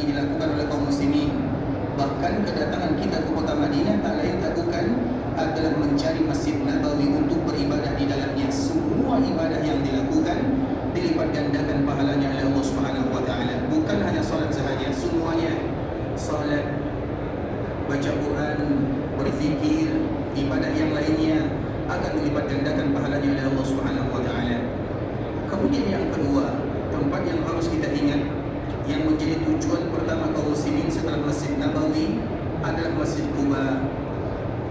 lagi dilakukan oleh kaum muslimin. Bahkan kedatangan kita ke kota Madinah tak lain tak bukan adalah mencari Masjid Nabawi untuk beribadah di dalamnya. Semua ibadah yang dilakukan dilipat gandakan pahalanya oleh Allah Subhanahu wa taala. Bukan hanya solat sahaja, semuanya. Solat, baca Quran, berzikir, ibadah yang lainnya akan dilipat gandakan pahalanya oleh Allah Subhanahu wa taala. Kemudian yang kedua, tempat yang harus kita ingat yang menjadi tujuan pertama kaum muslimin setelah Masjid Nabawi adalah Masjid Quba.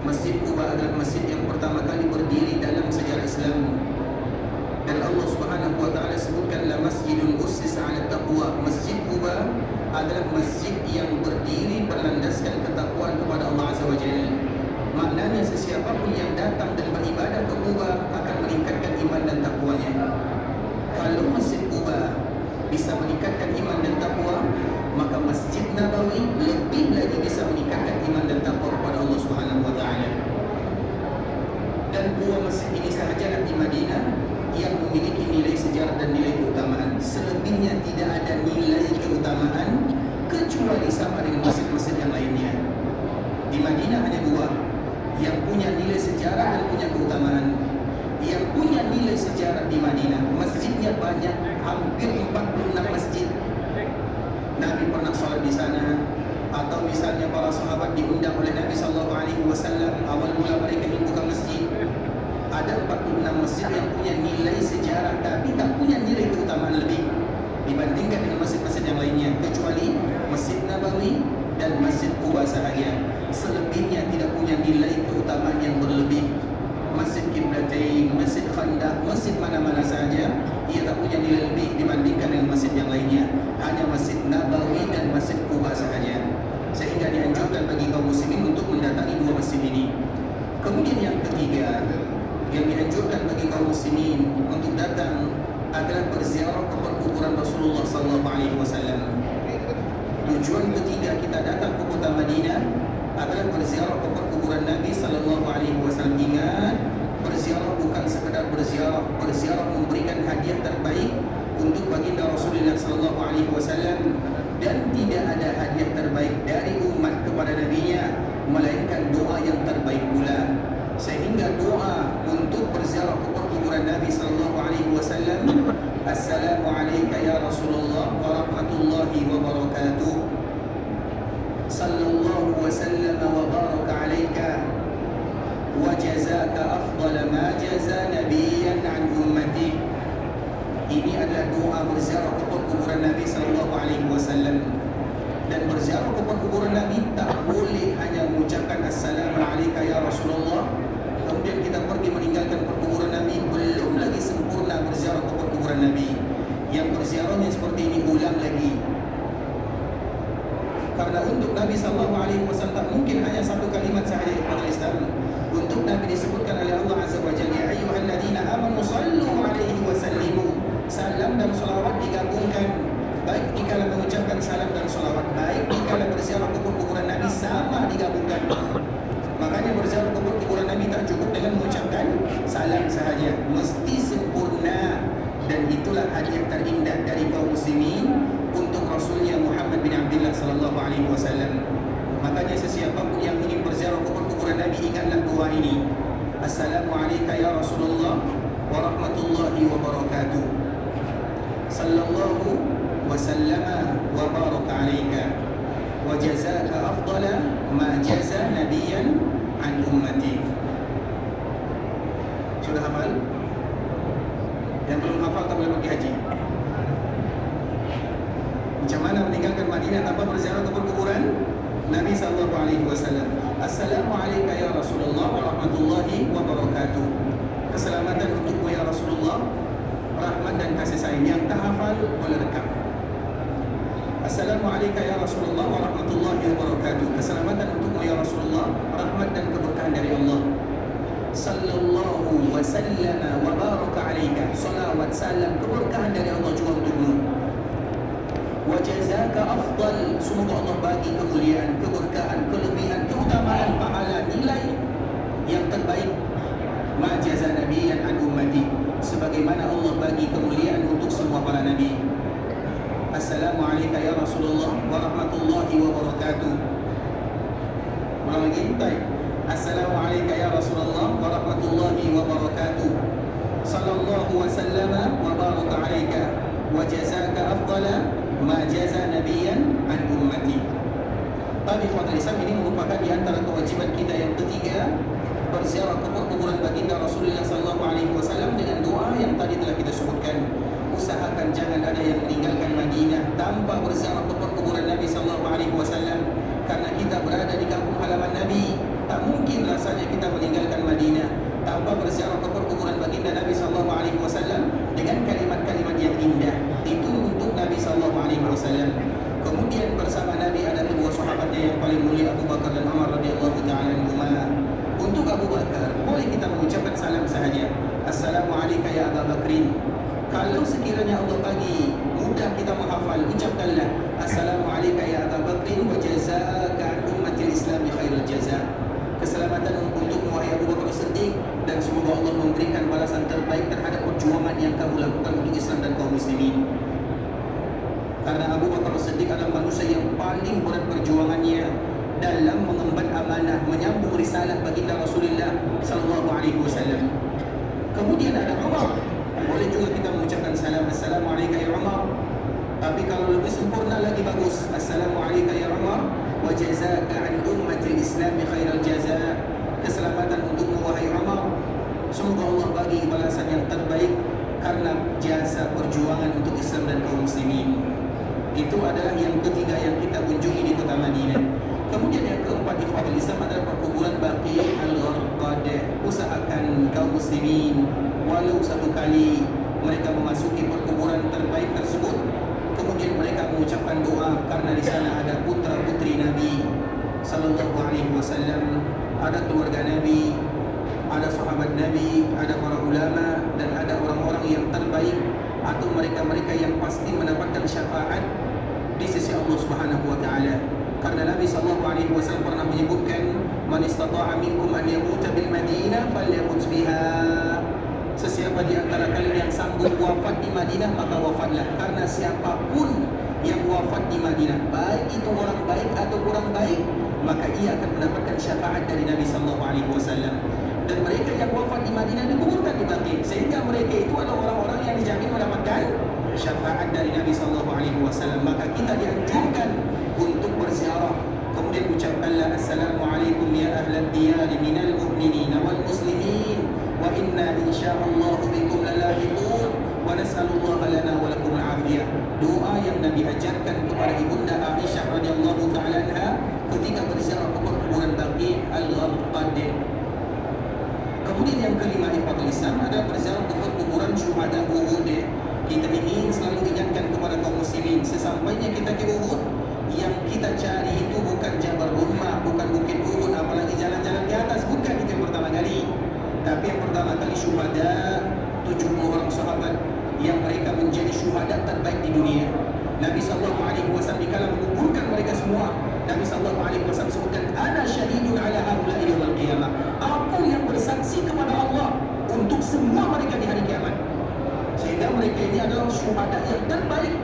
Masjid Quba adalah masjid yang pertama kali berdiri dalam sejarah Islam. Dan Allah Subhanahu wa taala sebutkan la masjidun ussis 'ala taqwa. Masjid Quba adalah masjid yang berdiri berlandaskan ketakwaan kepada Allah Azza wa Jalla. Maknanya sesiapapun yang datang dan beribadah ke Quba akan meningkatkan iman dan takwanya. Kalau Masjid Quba bisa meningkatkan iman dan takwa, maka Masjid Nabawi lebih lagi bisa meningkatkan iman dan takwa kepada Allah Subhanahu wa taala. Dan dua masjid ini sahajalah di Madinah yang memiliki nilai sejarah dan nilai keutamaan. Selebihnya tidak ada nilai keutamaan kecuali sama dengan masjid-masjid yang lainnya. Di Madinah hanya dua yang punya nilai sejarah dan punya keutamaan. Yang punya nilai sejarah di Madinah, masjidnya banyak, hampir 46 masjid. Nabi pernah sholat di sana, atau misalnya para sahabat diundang oleh Nabi SAW awal mula mereka membuka masjid. Ada 46 masjid yang punya nilai sejarah tapi tak punya nilai keutamaan lebih dibandingkan dengan masjid-masjid yang lainnya, kecuali Masjid Nabawi dan Masjid Quba sahaja. Selebihnya tidak punya nilai keutamaan yang berlebih. Masjid Qiblatain, Masjid Khandaq, masjid mana-mana saja ia tak punya nilai lebih dibandingkan dengan masjid yang lainnya. Hanya Masjid Nabawi dan Masjid Quba sahaja. Sehingga dianjurkan bagi kaum muslimin untuk mendatangi dua masjid ini. Kemudian yang ketiga yang dianjurkan bagi kaum muslimin untuk datang adalah berziarah ke perkuburan Rasulullah SAW. Tujuan ketiga kita datang ke kota Madinah adalah berziarah ke perkuburan Nabi SAW. Ingat, berziarah bukan sekedar berziarah. Berziarah memberikan hadiah terbaik untuk baginda Rasulullah SAW. Dan tidak ada hadiah terbaik dari umat kepada Nabi-Nya melainkan doa yang terbaik pula. Sehingga doa untuk berziarah ke perkuburan Nabi SAW, Assalamualaikum ya Rasulullah wa rahmatullahi wa barakatuh. Sallallahu wa sallam wa baraka alaika wa jazaka afdala ma jaza nabiyyan an ummati. Ini adalah doa berziarah ke perkuburan Nabi SAW. Dan berziarah ke perkuburan Nabi tak boleh hanya mengucapkan Assalamualaikum ya Rasulullah, kemudian kita pergi meninggalkan perkuburan Nabi. Belum lagi sempurna berziarah ke perkuburan Nabi. Yang berziarahnya seperti ini ulang lagi. Karena untuk Nabi SAW tak mungkin hanya satu kalimat sahaja kepada Islam. Untuk Nabi disebutkan oleh Allah Azza wa Jalla, ya ayyuhalladzina amanu sallu alaihi wa sallimu. Salam dan salawat digabungkan. Baik dikala mengucapkan salam dan salawat, baik dikala berziarah ke perkuburan Nabi sama digabungkan. Makanya berziarah ke perkuburan Nabi tak cukup dengan mengucapkan salam sahaja, mesti sempurna. Dan itulah hadiah terindah dari kaum muslimin untuk Rasulnya Muhammad bin Abdullah sallallahu alaihi wasallam. Makanya sesiapapun yang ingin berziarah ke perkuburan Nabi, ingatlah doa ini. Assalamualaikum ya Rasulullah wa rahmatullahi wa barakatuh. Sallallahu wa sallama wa baraka alaika wa jazaka afdala ma jaza nabiyyan an ummati. Sudah hafal? Yang belum hafal tak boleh pergi haji. Macam mana meninggalkan Madinah tanpa berziarah ke perkuburan Nabi sallallahu alaihi wasallam? Assalamualaikum ya Rasulullah wa rahmatullahi wa barakatuh. Keselamatan untukmu ya Rasulullah, rahmat dan kasih sayang. Yang tak hafal boleh rekam. Assalamualaikum ya Rasulullah wa rahmatullahi wa barakatuh. Keselamatan untukmu ya Rasulullah, rahmat dan keberkahan dari Allah. Sallallahu wa sallama wa baraka alaika. Salawat, salam, keberkahan dari Allah juga untukmu. Wa jazaka afdal. Semoga Allah bagi kemuliaan, keberkahan, kelebihan, keutamaan, pahala, nilai yang terbaik. Ma jaza nabiyyan an ummati. Sebagaimana Allah bagi kemuliaan untuk semua para nabi. Assalamu alayka ya Rasulullah wa rahmatullahi wa barakatuh. Ulang lagi, baik. Assalamu alayka ya Rasulullah wa rahmatullahi wa barakatuh. Sallallahu wa sallama wa baraka alayka wa jazaka afdala ma jaza nabiyan an ummati. Tapi khotbah Islam ini merupakan di antara kewajiban kita yang ketiga, berziarah kuburan baginda Rasulullah sallallahu alaihi wasallam dengan doa yang tadi telah kita sebutkan. Usahakan jangan ada yang meninggalkan Madinah tanpa berziarah kuburan Nabi sallallahu alaihi wasallam, karena kita berada di kampung halaman Nabi. Tak mungkin rasanya kita meninggalkan Madinah tanpa berziarah kuburan baginda Nabi sallallahu alaihi wasallam dengan kalimat-kalimat yang indah. Itu untuk Nabi sallallahu alaihi wasallam. Kemudian bersama Nabi ada kedua sahabatnya yang paling mulia, Abu Bakar dan Umar radhiyallahu ta'ala anhuma. Untuk Abu Bakar, boleh kita mengucapkan salam sahaja. Assalamu alayka ya Abu Bakrin. Kalau sekiranya Allah bagi mudah kita menghafal, ucapkanlah Assalamu alayka ya Abu Bakrin wa jazaka an ummatil Islam khairul jaza. Keselamatan untuk wahai Abu Bakar Siddiq, dan semoga Allah memberikan balasan terbaik terhadap perjuangan yang kamu lakukan untuk Islam dan kaum muslimin. Karena Abu Bakar Siddiq adalah manusia yang paling berat perjuangannya dalam mengemban amanah, menyambung risalah baginda Rasulullah sallallahu alaihi wasallam. Kemudian ada Umar. Boleh juga kita mengucapkan salam, Assalamu alayka ya Umar. Tapi kalau lebih sempurna lagi bagus, Assalamu alayka ya Umar wa jazaka an ummatil Islam khairal jaza. Keselamatan untuk wahai Umar. Semoga Allah bagi balasan yang terbaik karena jasa perjuangan untuk Islam dan kaum muslimin. Itu adalah yang ketiga yang kita kunjungi di kota Madinah. Kemudian yang keempat, ikhwatul Islam, adalah perkuburan Baqi' al-Gharqad. Usahakan kaum muslimin walau satu kali mereka memasuki perkuburan terbaik tersebut, kemudian mereka mengucapkan doa, karena di sana ada putra putri Nabi sallallahu alaihi wasallam, ada keluarga Nabi, ada sahabat Nabi, ada para ulama, dan ada orang-orang yang terbaik atau mereka-mereka yang pasti mendapatkan syafaat di sisi Allah Subhanahu wa taala. Karena Nabi sallallahu alaihi wasallam pernah menyebutkan, man istata'a minkum an yamuta bil Madinah falyamut biha. Sesiapa di antara kalian yang sanggup wafat di Madinah, maka wafatlah. Karena siapapun yang wafat di Madinah, baik itu orang baik atau kurang baik, maka ia akan mendapatkan syafaat dari Nabi sallallahu alaihi wasallam. Dan mereka yang wafat di Madinah dikuburkan di Baqi', sehingga mereka itu adalah orang-orang yang dijamin mendapatkan syafaat dari Nabi sallallahu alaihi wasallam. Maka kita dianjurkan untuk berziarah. Kemudian ucapkanlah Assalamualaikum ya ahlal diyar minal mu'minin wal muslimin wa inna insyaallah bikum lalahiqun wa nas'alullaha lana wa lakum al-afiyah. Doa yang Nabi ajarkan kepada ibunda Aisyah radhiyallahu ta'ala anha ketika berziarah ke kuburan Baqi' al-Gharqad. Kemudian yang kelima, ikhwatul Islam, ada berziarah ke kuburan syuhada Uhud. Kita ingin selalu ingatkan kepada kaum muslimin, sesampainya kita ke Uhud, yang kita cari itu bukan Jabal Rumah, bukan Bukit Uhud, apalagi jalan-jalan di atas, bukan itu yang pertama kali. Tapi yang pertama kali syuhada, 70 orang sahabat yang mereka menjadi syuhada terbaik di dunia. Nabi SAW dikala menguburkan mereka semua, Nabi SAW sebutkan, ana syahidun ala haula'i yaumil qiyamah. Aku yang bersaksi kepada Allah untuk semua mereka di hari kiamat. Sehingga mereka ini adalah syuhada yang terbaik.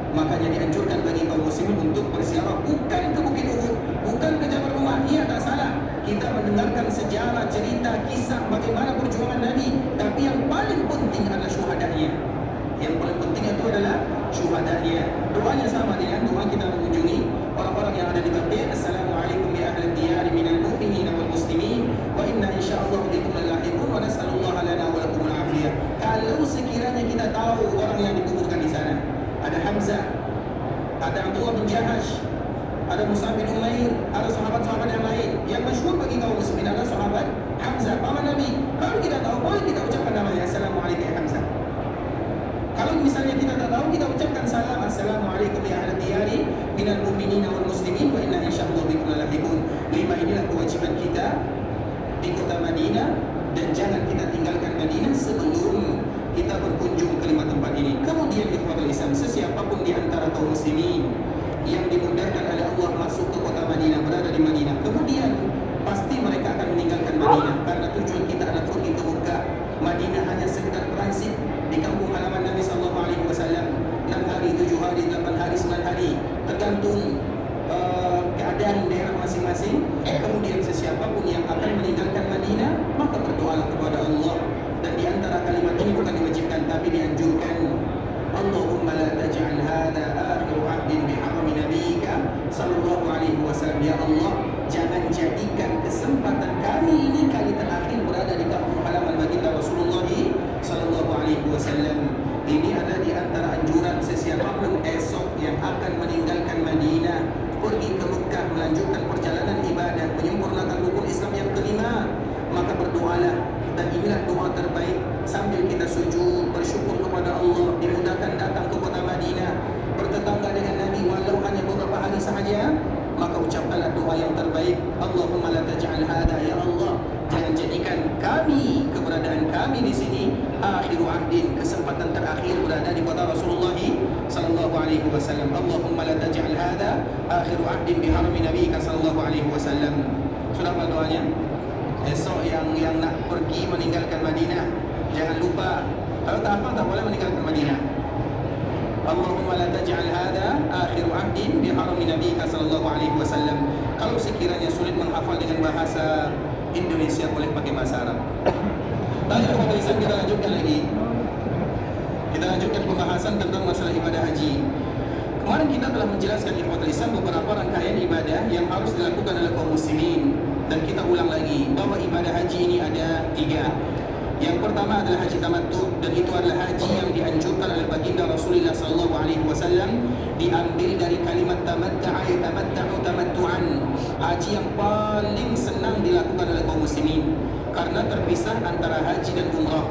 Makanya dianjurkan bagi kaum muslimin untuk berziarah bukan ke Bukit Uhud, bukan ke Jabal Rumah. Iya, tak salah. Kita mendengarkan sejarah, cerita, kisah bagaimana perjuangan Nabi, tapi yang paling penting adalah syuhadanya. Yang paling penting itu adalah syuhadanya. Doanya sama dengan doa kita mengunjungi orang-orang yang ada di Baqi'. Assalamualaikum ya ahlal diyar minal mu'minin wal muslimin wa inna insyaallah bikum lalahiqun wa nas'alullaha lana wa lakum al-afiyah. Kalau sekiranya kita tahu orang yang dikuburkan di sana, ada Hamzah, ada Abdullah bin Jahash, ada Mus'ab bin Umair, ada sahabat-sahabat yang lain. Yang masyhur bagi kaum muslimin adalah sahabat Hamzah, paman Nabi. Kalau kita tahu, boleh kita ucapkan namanya, Assalamualaikum ya Hamzah. Kalau misalnya kita tak tahu, kita ucapkan salam, Assalamualaikum ya ahlal diyari minal mu'minin wal muslimin wa inna insyaallah bikum lalahiqun. 5 inilah kewajiban kita di kota Madinah, dan jangan kita tinggalkan Madinah sebelum kita berkunjung ke 5 tempat ini. Kemudian ikhwatul Islam, sesiapapun di antara kaum muslimin yang dimudahkan oleh Allah masuk ke kota Madinah, berada di Madinah, kemudian pasti mereka akan meninggalkan Madinah, karena tujuan kita adalah pergi ke Mekah. Madinah hanya sekedar transit di kampung halaman Nabi sallallahu alaihi wasallam 6 hari, 7 hari, 8 masing-masing. Kemudian sesiapapun yang akan meninggalkan Madinah, maka berdoalah kepada Allah. Dan di antara kalimat ini bukan diwajibkan tapi dianjurkan. Allahumma la taj'al hadha akhiru ahdin biharami nabiyyika sallallahu alaihi wasallam. Ya Allah, jangan jadikan kesempatan kami ini kali terakhir berada di kampung halaman baginda Rasulullah sallallahu alaihi wasallam. Ini ada di antara anjuran sesiapapun esok yang akan meninggalkan Madinah, pergi ke Mekah melanjutkan perjalanan ibadah, menyempurnakan rukun Islam yang kelima, maka berdoalah. Dan inilah doa terbaik sambil kita sujud bersyukur kepada Allah dimudahkan datang ke kota Madinah, bertetangga dengan Nabi walau hanya beberapa hari sahaja, maka ucapkanlah doa yang terbaik. Allahumma la taj'al hadha, ya Allah, jangan jadikan kami, keberadaan kami di sini akhiru ahdin, kesempatan terakhir berada di kota Rasulullah sallallahu alaihi wasallam. Allahumma la taj'al hadha akhiru ahdin bi harami nabiyyika sallallahu alaihi wasallam. Sudah apa doanya? Esok yang nak pergi meninggalkan Madinah, jangan lupa, kalau tak hafal tak boleh meninggalkan Madinah. Allahumma la taj'al hadha akhiru ahdin bi harami nabiyyika sallallahu alaihi wasallam. Kalau sekiranya sulit menghafal dengan bahasa Indonesia, boleh pakai bahasa Arab. Baik, kita lanjutkan lagi. Kita lanjutkan pembahasan tentang masalah ibadah haji. Kemarin kita telah menjelaskan ikhwatul Islam beberapa rangkaian ibadah yang harus dilakukan oleh kaum muslimin. Dan kita ulang lagi bahwa ibadah haji ini ada 3. Yang pertama adalah haji tamattu, dan itu adalah haji yang dianjurkan oleh baginda Rasulullah sallallahu alaihi wasallam, diambil dari kalimat tamatta'a yatamatta'u tamattu'an. Haji yang paling senang dilakukan oleh kaum muslimin karena terpisah antara haji dan umrah.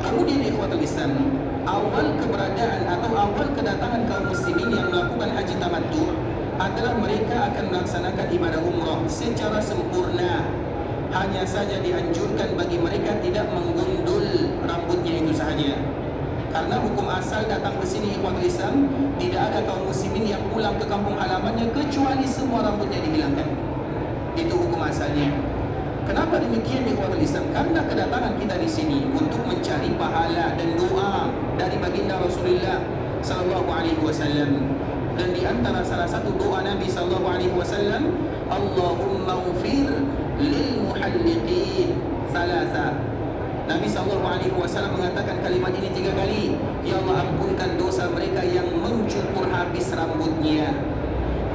Kemudian ikhwatul Islam, awal keberadaan atau awal kedatangan kaum muslimin yang melakukan haji tamattu adalah mereka akan melaksanakan ibadah umrah secara sempurna. Hanya saja dianjurkan bagi mereka tidak menggundul rambutnya itu sahaja. Karena hukum asal datang ke sini ikhwatul Islam, tidak ada kaum muslimin yang pulang ke kampung halamannya kecuali semua rambutnya dihilangkan. Itu hukum asalnya. Kenapa demikian ikhwatul Islam? Karena kedatangan kita di sini untuk mencari pahala dan doa dari baginda Rasulullah sallallahu alaihi wasallam. Dan di antara salah satu doa Nabi sallallahu alaihi wasallam, Allahumma ufir lil muhalliqin thalatha. Nabi sallallahu alaihi wasallam mengatakan kalimat ini 3 kali. Ya Allah, ampunkan dosa mereka yang mencukur habis rambutnya.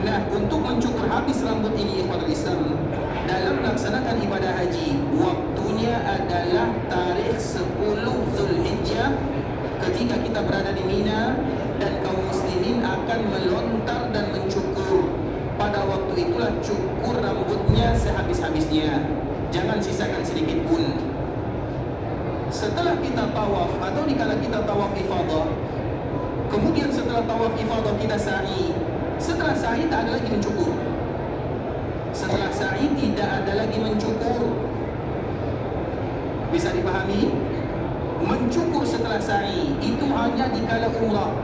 Nah, untuk mencukur habis rambut ini ikhwatul Islam, dalam melaksanakan ibadah haji, waktunya adalah tarikh 10 Zulhijjah ketika kita berada di Mina, dan kaum muslimin akan melontar dan mencukur. Pada waktu itulah cukur rambutnya sehabis-habisnya, jangan sisakan sedikit pun. Setelah kita tawaf atau dikala kita tawaf ifadah, kemudian setelah tawaf ifadah kita sa'i. Setelah sa'i tak ada lagi mencukur. Setelah sa'i tidak ada lagi mencukur. Bisa dipahami? Mencukur setelah sa'i itu hanya dikala umrah.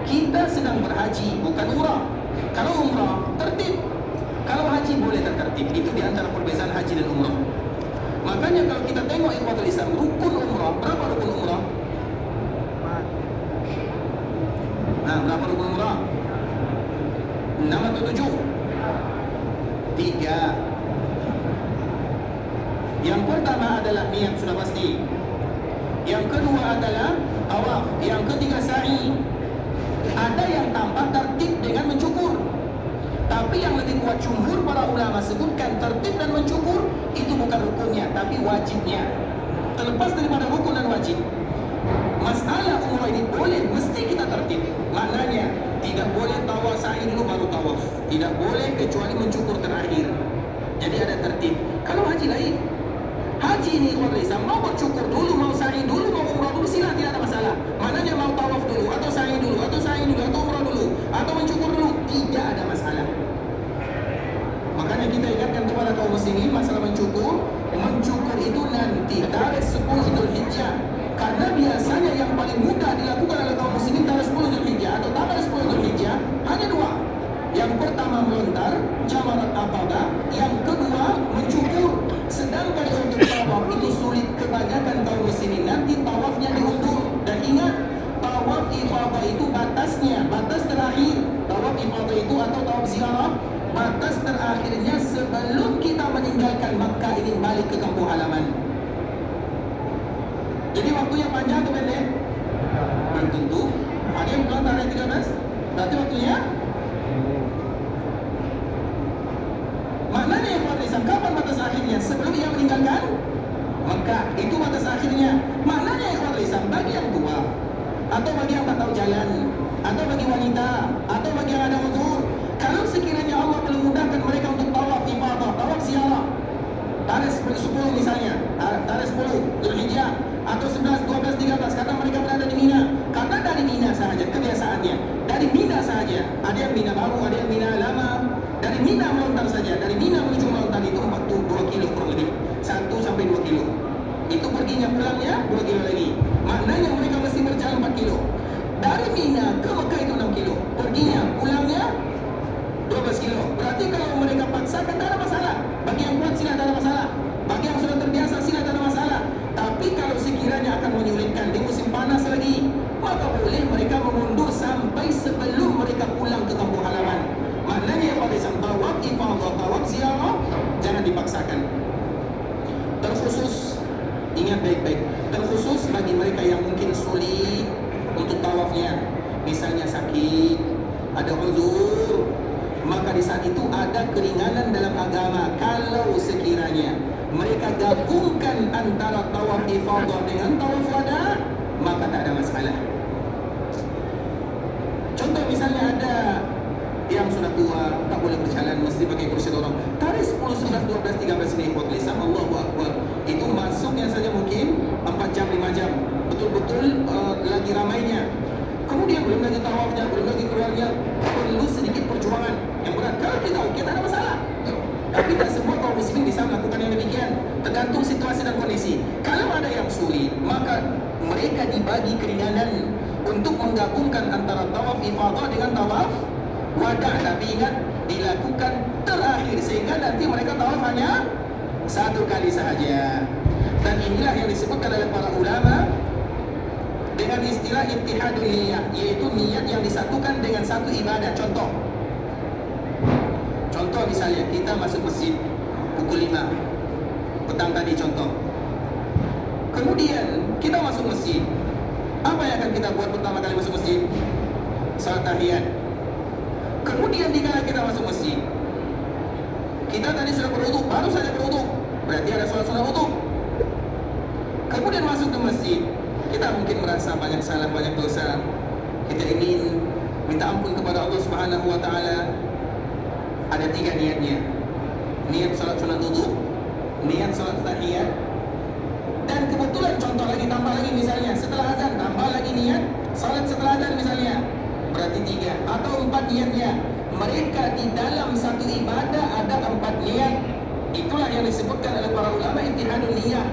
Kita sedang berhaji, bukan umrah. Kalau umrah tertib, kalau haji boleh tak tertib. Itu di antara perbezaan haji dan umrah. Makanya kalau kita tengok ikhwatul Islam, rukun umrah, berapa rukun umrah? Nah, berapa rukun umrah? 6 atau 7? 3. Yang pertama adalah niat, sudah pasti. Yang kedua adalah tawaf. Yang ketiga sa'i. Ada yang tambah tertib dengan mencukur. Tapi yang lebih kuat jumhur para ulama sebutkan tertib dan mencukur itu bukan rukunnya, tapi wajibnya. Terlepas daripada rukun dan wajib, masalah umrah ini boleh, mesti kita tertib. Maknanya tidak boleh tawaf sa'i dulu baru tawaf. Tidak boleh kecuali mencukur terakhir. Jadi ada tertib. Kalau haji lain, haji ini ikhwan, mau bercukur dulu, mau sa'i dulu, mau umrah dulu, sila, tidak ada masalah. Maknanya mau tawaf dulu, atau sa'i dulu, atau umrah dulu, atau mencukur dulu, tidak ada masalah. Makanya kita ingatkan kepada kaum muslimin masalah mencukur. Mencukur itu nanti tarikh 10 Zulhijjah. Karena biasanya yang paling mudah dilakukan oleh kaum muslimin tarikh 10 Zulhijjah atau tanggal 10 Zulhijjah hanya 2. Yang pertama melontar, jamarat aqabah. Yang kedua mencukur. Sedangkan untuk tawaf itu sulit, kebanyakan kaum muslimin nanti tawafnya diundur. Dan ingat, tawaf ifadah itu batasnya, batas terakhir. Tawaf ifadah itu atau tawaf ziarah batas terakhirnya sebelum kita meninggalkan Makkah ingin balik ke kampung halaman. Jadi waktunya panjang atau pendek? Belum tentu. Ada yang bilang tanggal 13, berarti waktunya maknanya yang Islam, kapan batas akhirnya? Sebelum ia meninggalkan Makkah, itu batas akhirnya. Maknanya yang Islam, bagi yang tua atau bagi yang tak tahu jalan, atau bagi wanita, atau bagi yang ada uzur, kalau sekiranya Allah belum mudahkan mereka untuk tawaf ifadah, tawaf ziarah tarikh 10 misalnya, tarikh 10 Zulhijjah atau 11, 12, 13, karena mereka berada di Mina, karena dari Mina sahaja kebiasaannya, dari Mina sahaja, ada yang Mina baru, ada yang Mina lama, dari Mina melontar saja, dari Mina menuju melontar itu 42 kilo kurang lebih, 1 sampai 2 kilo itu perginya, pulangnya 2 kilo lagi, maknanya mereka mesti berjalan 4 kilo. Dari Mina ke Mekah itu 6 kilo, perginya, pulangnya 12 kilo. Berarti kalau mereka paksakan tak ada masalah. Bagi yang kuat sila tak ada masalah. Bagi yang sudah terbiasa sila tak ada masalah. Tapi kalau sekiranya akan menyulitkan di musim panas lagi, maka boleh mereka mengundur sampai sebelum mereka pulang ke kampung halaman. Maknanya yang pada isam tawaf ifadah, tawaf ziarah jangan dipaksakan. Terkhusus, ingat baik-baik, terkhusus bagi mereka yang mungkin sulit untuk tawafnya, misalnya sakit, ada uzur, maka di saat itu ada keringanan dalam agama. Kalau sekiranya mereka gabungkan antara tawaf ifadah dengan tawaf wada, maka tak ada masalah. Contoh misalnya ada yang sudah tua, tak boleh berjalan, mesti pakai kursi dorong. Tarikh 10, 11, 12, 13 ini ikhwatul Islam, Allahu Akbar. Itu masuknya saja mungkin 4 jam, 5 jam. Betul-betul lagi ramainya. Kemudian belum lagi tawafnya, belum lagi keluarnya, perlu sedikit perjuangan yang berat. Kalau kita oke, tak ada masalah. Tapi tak semua kaum muslimin bisa melakukan yang demikian, tergantung situasi dan kondisi. Kalau ada yang sulit, maka mereka dibagi keringanan untuk menggabungkan antara tawaf ifadah dengan tawaf wada. Tapi ingat, dilakukan terakhir sehingga nanti mereka tawaf hanya 1 kali sahaja. Dan inilah yang disebutkan oleh para ulama dengan istilah ittihadul niyah, yaitu niat yang disatukan dengan satu ibadah. Contoh misalnya kita masuk masjid pukul 5 petang tadi contoh. Kemudian kita masuk masjid, apa yang akan kita buat pertama kali masuk masjid? Salat tahiyat. Kemudian dikala kita masuk masjid, kita tadi sudah berwudu, baru saja berwudu, berarti ada salat wudu. Kemudian masuk ke masjid, kita mungkin merasa banyak salah, banyak dosa. Kita ingin minta ampun kepada Allah Subhanahu wa taala. Ada 3 niatnya. Niat salat sunat wudu, niat salat tahiyat, dan kebetulan contoh lagi, tambah lagi misalnya setelah azan tambah lagi niat salat setelah azan misalnya. Berarti 3 atau 4 niatnya. Mereka di dalam satu ibadah ada 4 niat. Itulah yang disebutkan oleh para ulama ittihadun niyah.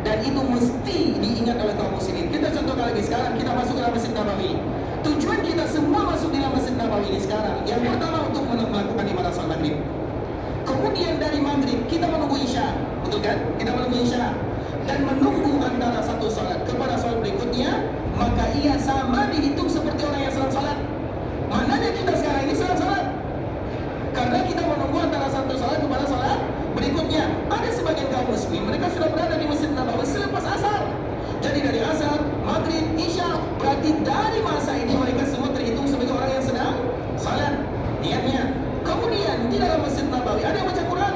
Dan itu mesti diingat oleh kaum muslimin. Kita contohkan lagi, sekarang kita masuk ke dalam Masjid Nabawi. Tujuan kita semua masuk di dalam Masjid Nabawi ini sekarang, yang pertama untuk melakukan ibadah salat maghrib. Kemudian dari maghrib kita menunggu isya, betul kan? Kita menunggu isya dan menunggu antara satu salat kepada salat berikutnya, maka ia sama dihitung seperti orang yang salat. Maknanya kita sekarang ini salat. Karena kita menunggu antara satu salat kepada salat berikutnya. Ada sebagian kaum muslim, mereka sudah berada di Masjid Nabawi selepas asar. Jadi dari asar, maghrib, isya, berarti dari masa ini mereka semua terhitung sebagai orang yang sedang salat niatnya. Kemudian di dalam Masjid Nabawi ada yang baca Quran,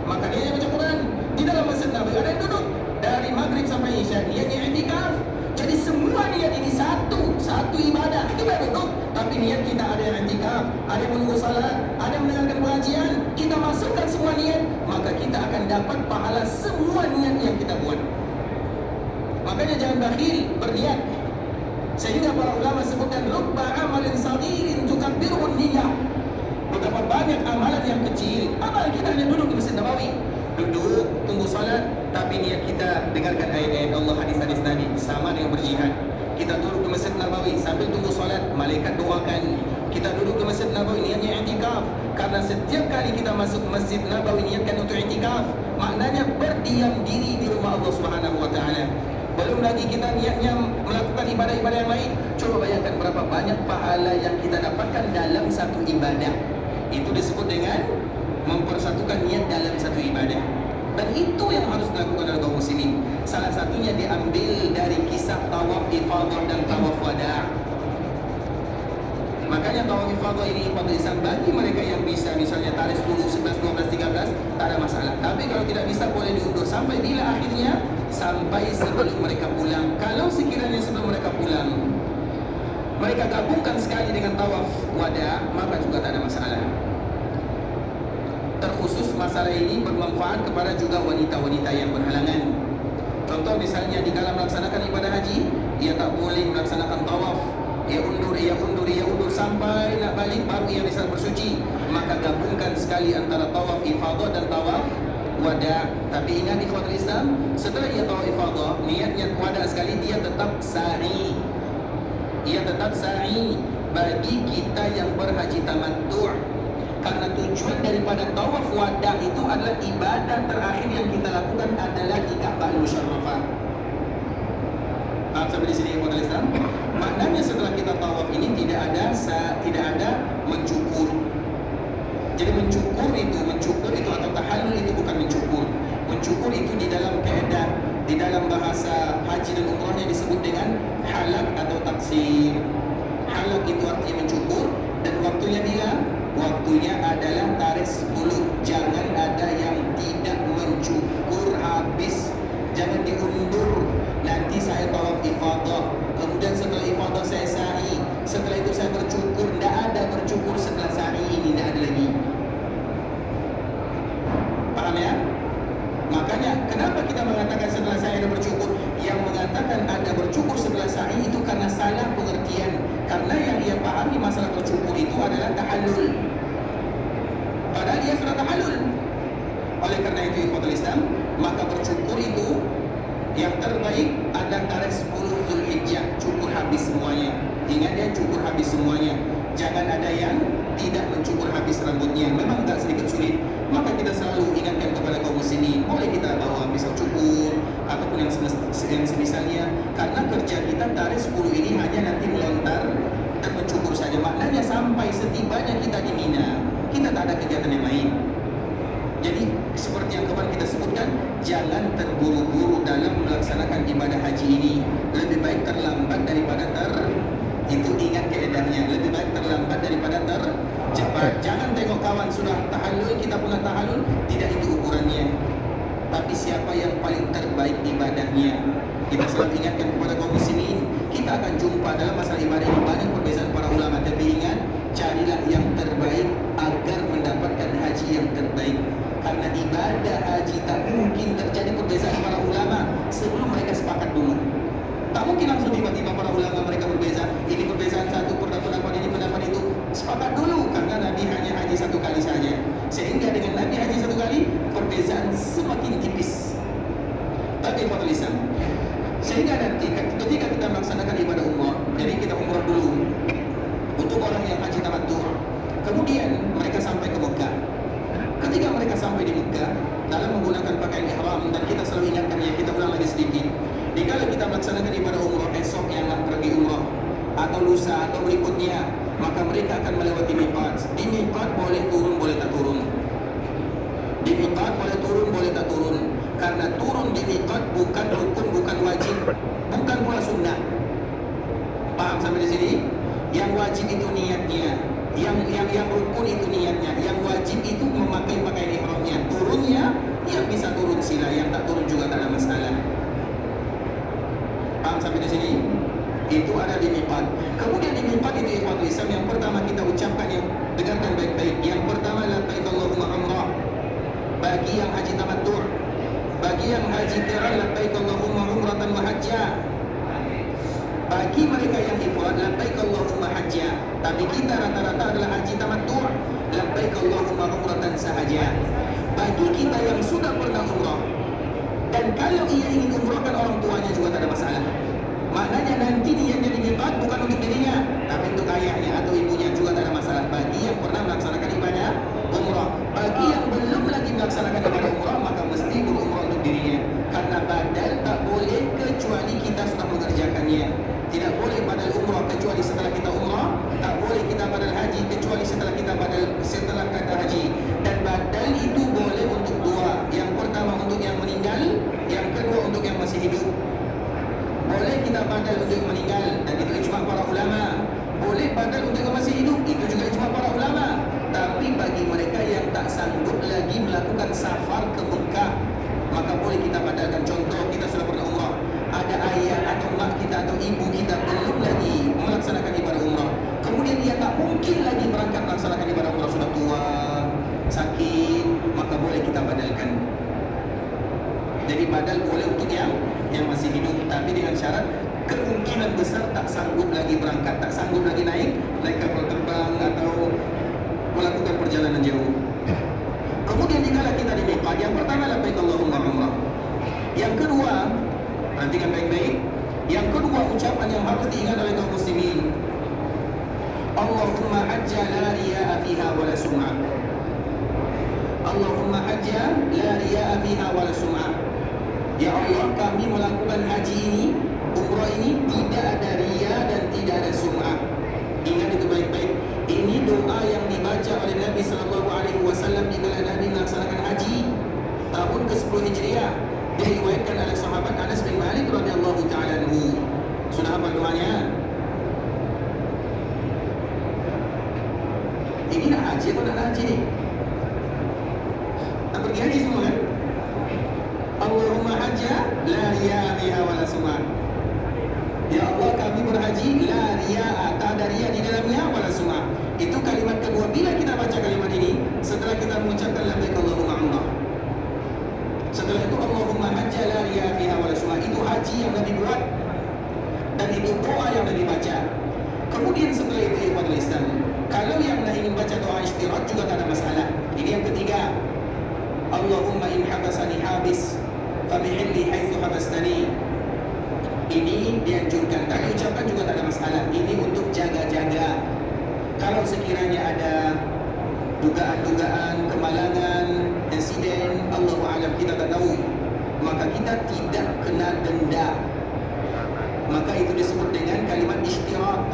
maka dia yang baca Quran. Di dalam Masjid Nabawi ada yang duduk dari maghrib sampai isya, niatnya i'tikaf. Jadi semua niat ini satu ibadah. Kita duduk, tapi niat kita ada yang i'tikaf, ada yang menunggu salat, ada yang mendengarkan pengajian. Kita masukkan semua niat, maka kita akan dapat pahala semua niat yang kita buat. Makanya jangan bakhil berniat. Sehingga para ulama sebutkan rubba amalin saghirin tukabbirun niyah. Betapa banyak amalan yang kecil. Amalan kita hanya duduk di Masjid Nabawi, duduk tunggu salat, tapi niat kita dengarkan ayat-ayat Allah, hadis-hadis Nabi, sama dengan berjihad. Kita duduk di Masjid Nabawi sambil tunggu salat, malaikat doakan. Kita duduk di Masjid Nabawi niatnya i'tikaf, karena setiap kali kita masuk Masjid Nabawi niatkan untuk i'tikaf, maknanya berdiam diri di rumah Allah Subhanahu wa taala. Belum lagi kita niatnya melakukan ibadah-ibadah yang lain. Coba bayangkan berapa banyak pahala yang kita dapatkan dalam satu ibadah. Itu disebut dengan mempersatukan niat dalam satu ibadah. Dan itu yang harus dilakukan oleh kaum muslimin. Salah satunya diambil dari kisah tawaf ifadah dan tawaf wada'. Makanya tawaf ifadah ini ifadah Islam bagi mereka yang bisa, misalnya tarikh 10, 11, 12, 13, tak ada masalah. Tapi kalau tidak bisa boleh diundur sampai bila akhirnya, sampai sebelum mereka pulang. Kalau sekiranya sebelum mereka pulang mereka gabungkan sekali dengan tawaf wada', maka juga tak ada masalah. Terkhusus masalah ini bermanfaat kepada juga wanita-wanita yang berhalangan. Contoh misalnya di dalam melaksanakan ibadah haji, ia tak boleh melaksanakan tawaf. Ia undur sampai nak balik baru ia bisa bersuci. Maka gabungkan sekali antara tawaf ifadah dan tawaf wada'. Tapi ingat ikhwatul Islam, setelah ia tawaf ifadah, niatnya wada' sekali, dia tetap sa'i. Ia tetap sa'i bagi kita yang berhaji tamattu'. Karena tujuan daripada tawaf wada' itu adalah ibadah terakhir yang kita lakukan adalah di Ka'bah Musyarrafah. Paham sampai di sini ikhwatul Islam? Maknanya setelah kita tawaf ini tidak ada mencukur. Jadi mencukur itu atau tahallul itu bukan mencukur. Mencukur itu di dalam keadaan, di dalam bahasa haji dan umrahnya disebut dengan halak atau taksir. Halak itu artinya mencukur, dan waktunya adalah tarikh 10. Jangan ada yang tidak mencukur habis. Jangan diundur. Nanti saya tawaf ifadah, kemudian setelah ifadah saya sa'i, setelah itu saya bercukur. Tidak ada bercukur setelah sa'i ini, tidak ada lagi. Paham ya? Makanya kenapa kita mengatakan setelah saya ada bercukur? Yang mengatakan ada bercukur setelah sa'i itu karena salah pengertian. Karena yang ia pahami masalah bercukur itu adalah tahallul, padahal dia sudah tahallul. Oleh karena itu ikhwatul Islam, maka bercukur itu yang terbaik adalah tarikh 10 Zulhijjah, cukur habis semuanya. Ingat ya, cukur habis semuanya. Jangan ada yang tidak mencukur habis rambutnya. Memang tak sedikit sulit. Maka kita selalu ingatkan kepada kaum muslimin, boleh kita bawa pisau cukur ataupun yang semisalnya. Karena kerja kita tarikh 10 ini hanya nanti melontar dan mencukur saja. Maknanya sampai setibanya kita di Mina, kita tak ada kegiatan yang lain. Jadi seperti yang kemarin kita sebutkan, jangan terburu-buru dalam melaksanakan ibadah haji ini. Lebih baik terlambat daripada itu ingat keedahnya. Lebih baik terlambat daripada tercepat. Jangan tengok kawan sudah tahallul, kita pun tahallul. Tidak itu ukurannya, tapi siapa yang paling terbaik ibadahnya. Kita selalu ingatkan kepada kaum muslimin, kita akan jumpa dalam masalah ibadah ini banyak perbezaan para ulama. Tapi ingat, carilah yang terbaik agar mendapatkan haji yang terbaik. Karena ibadah haji tak mungkin terjadi perbezaan para ulama sebelum mereka sepakat dulu. Tak mungkin langsung tiba-tiba para ulama mereka berbeza. Ini perbezaan satu, pendapat ini, pendapat itu. Sepakat dulu, karena Nabi hanya haji satu kali saja. Sehingga dengan Nabi haji satu kali, perbezaan semakin tipis. Tapi ikhwatul Islam, sehingga nanti ketika kita melaksanakan ibadah umrah, jadi kita umrah dulu untuk orang yang haji tamattu'. Kemudian mereka sampai ke Mekah. Ketika mereka sampai di Mekah dalam menggunakan pakaian ihram, dan kita selalu ingatkan ya, kita ulang lagi sedikit. Dikala kita melaksanakan ibadah umrah esok yang nak pergi umrah atau lusa atau berikutnya, maka mereka akan melewati miqat. Di miqat boleh turun, boleh tak turun. Di miqat boleh turun, boleh tak turun. Karena turun di miqat bukan rukun, bukan wajib, bukan pula sunnah. Paham sampai di sini? Yang wajib itu niatnya, yang rukun itu niatnya, yang wajib itu memakai pakaian ihramnya. Turunnya yang bisa turun sila, yang tak turun juga tak ada masalah. Paham sampai di sini? Itu ada di miqat. Kemudian di miqat itu ikhwatul Islam, yang pertama kita ucapkan, yang dengarkan baik-baik. Yang pertama, labbaik Allahumma umrah bagi yang haji tamattu'. Bagi yang haji qiran, labbaik Allahumma umratan wa hajja. Bagi mereka yang ifrad, labbaik Allahumma hajja. Tapi kita rata-rata adalah haji tamattu', labbaik Allahumma umratan sahaja. Bagi kita yang sudah pernah umrah, dan kalau ia ingin umrahkan orang tuanya juga tak ada masalah. Maknanya nanti niatnya di miqat bukan untuk dirinya, tapi untuk ayahnya atau ibunya juga tak ada masalah. Bagi yang pernah melaksanakan ibadah umrah. Bagi yang belum lagi melaksanakan ibadah umrah, maka mesti berumrah untuk dirinya. Karena badal tak boleh kecuali kita sudah mengerjakannya. Tidak boleh badal umrah kecuali setelah kita umrah. Tak boleh kita badal haji kecuali setelah kita badal, setelah berangkat melaksanakan ibadah umrah sudah tua, sakit, maka boleh kita badalkan. Jadi badal boleh untuk yang masih hidup, tapi dengan syarat kemungkinan besar tak sanggup lagi berangkat, tak sanggup lagi naik kapal terbang atau melakukan perjalanan jauh. Kemudian dikala kita di miqat, yang pertama labbaik Allahumma umrah. Yang kedua, perhatikan baik-baik. Yang kedua, ucapan yang harus diingat oleh kaum muslimin, Allahumma hajja la riya'a fiha wa la sum'ah. Allahumma hajja la riya'a fiha wa la sum'ah. Ya Allah, kami melakukan haji ini, umrah ini, tidak ada riya dan tidak ada sum'ah. Ingat itu baik-baik. Ini doa yang dibaca oleh Nabi SAW dikala Nabi melaksanakan haji tahun ke-10 Hijriah. Diriwayatkan oleh sahabat Anas bin Malik radhiyallahu ta'ala anhu. Sudah hafal doanya? Ini nak haji atau nak haji ni? Tak pergi haji semua kan? Allahumma hajja la riya'a fiha wa la sum'ah. Ya Allah, kami berhaji la riya'a, tak ada riya di dalamnya, wa la sum'ah. Itu kalimat kedua. Bila kita baca kalimat ini setelah kita mengucapkan labbaik Allahumma umrah, setelah itu Allahumma hajja la riya'a fiha wa la sum'ah, itu haji yang Nabi buat dan itu doa yang Nabi baca. Kemudian setelah itu ikhwatul Islam, kalau yang ingin baca doa istirahat juga tak ada masalah. Ini yang ketiga. Allahumma in habasani habis famihilli haitsu habastani. Ini dianjurkan, tapi ucapan juga tak ada masalah. Ini untuk jaga-jaga. Kalau sekiranya ada dugaan-dugaan, kemalangan, insiden, Allahu a'lam, kita tak tahu, maka kita tidak kena denda. Maka itu disebut dengan kalimat isytirat,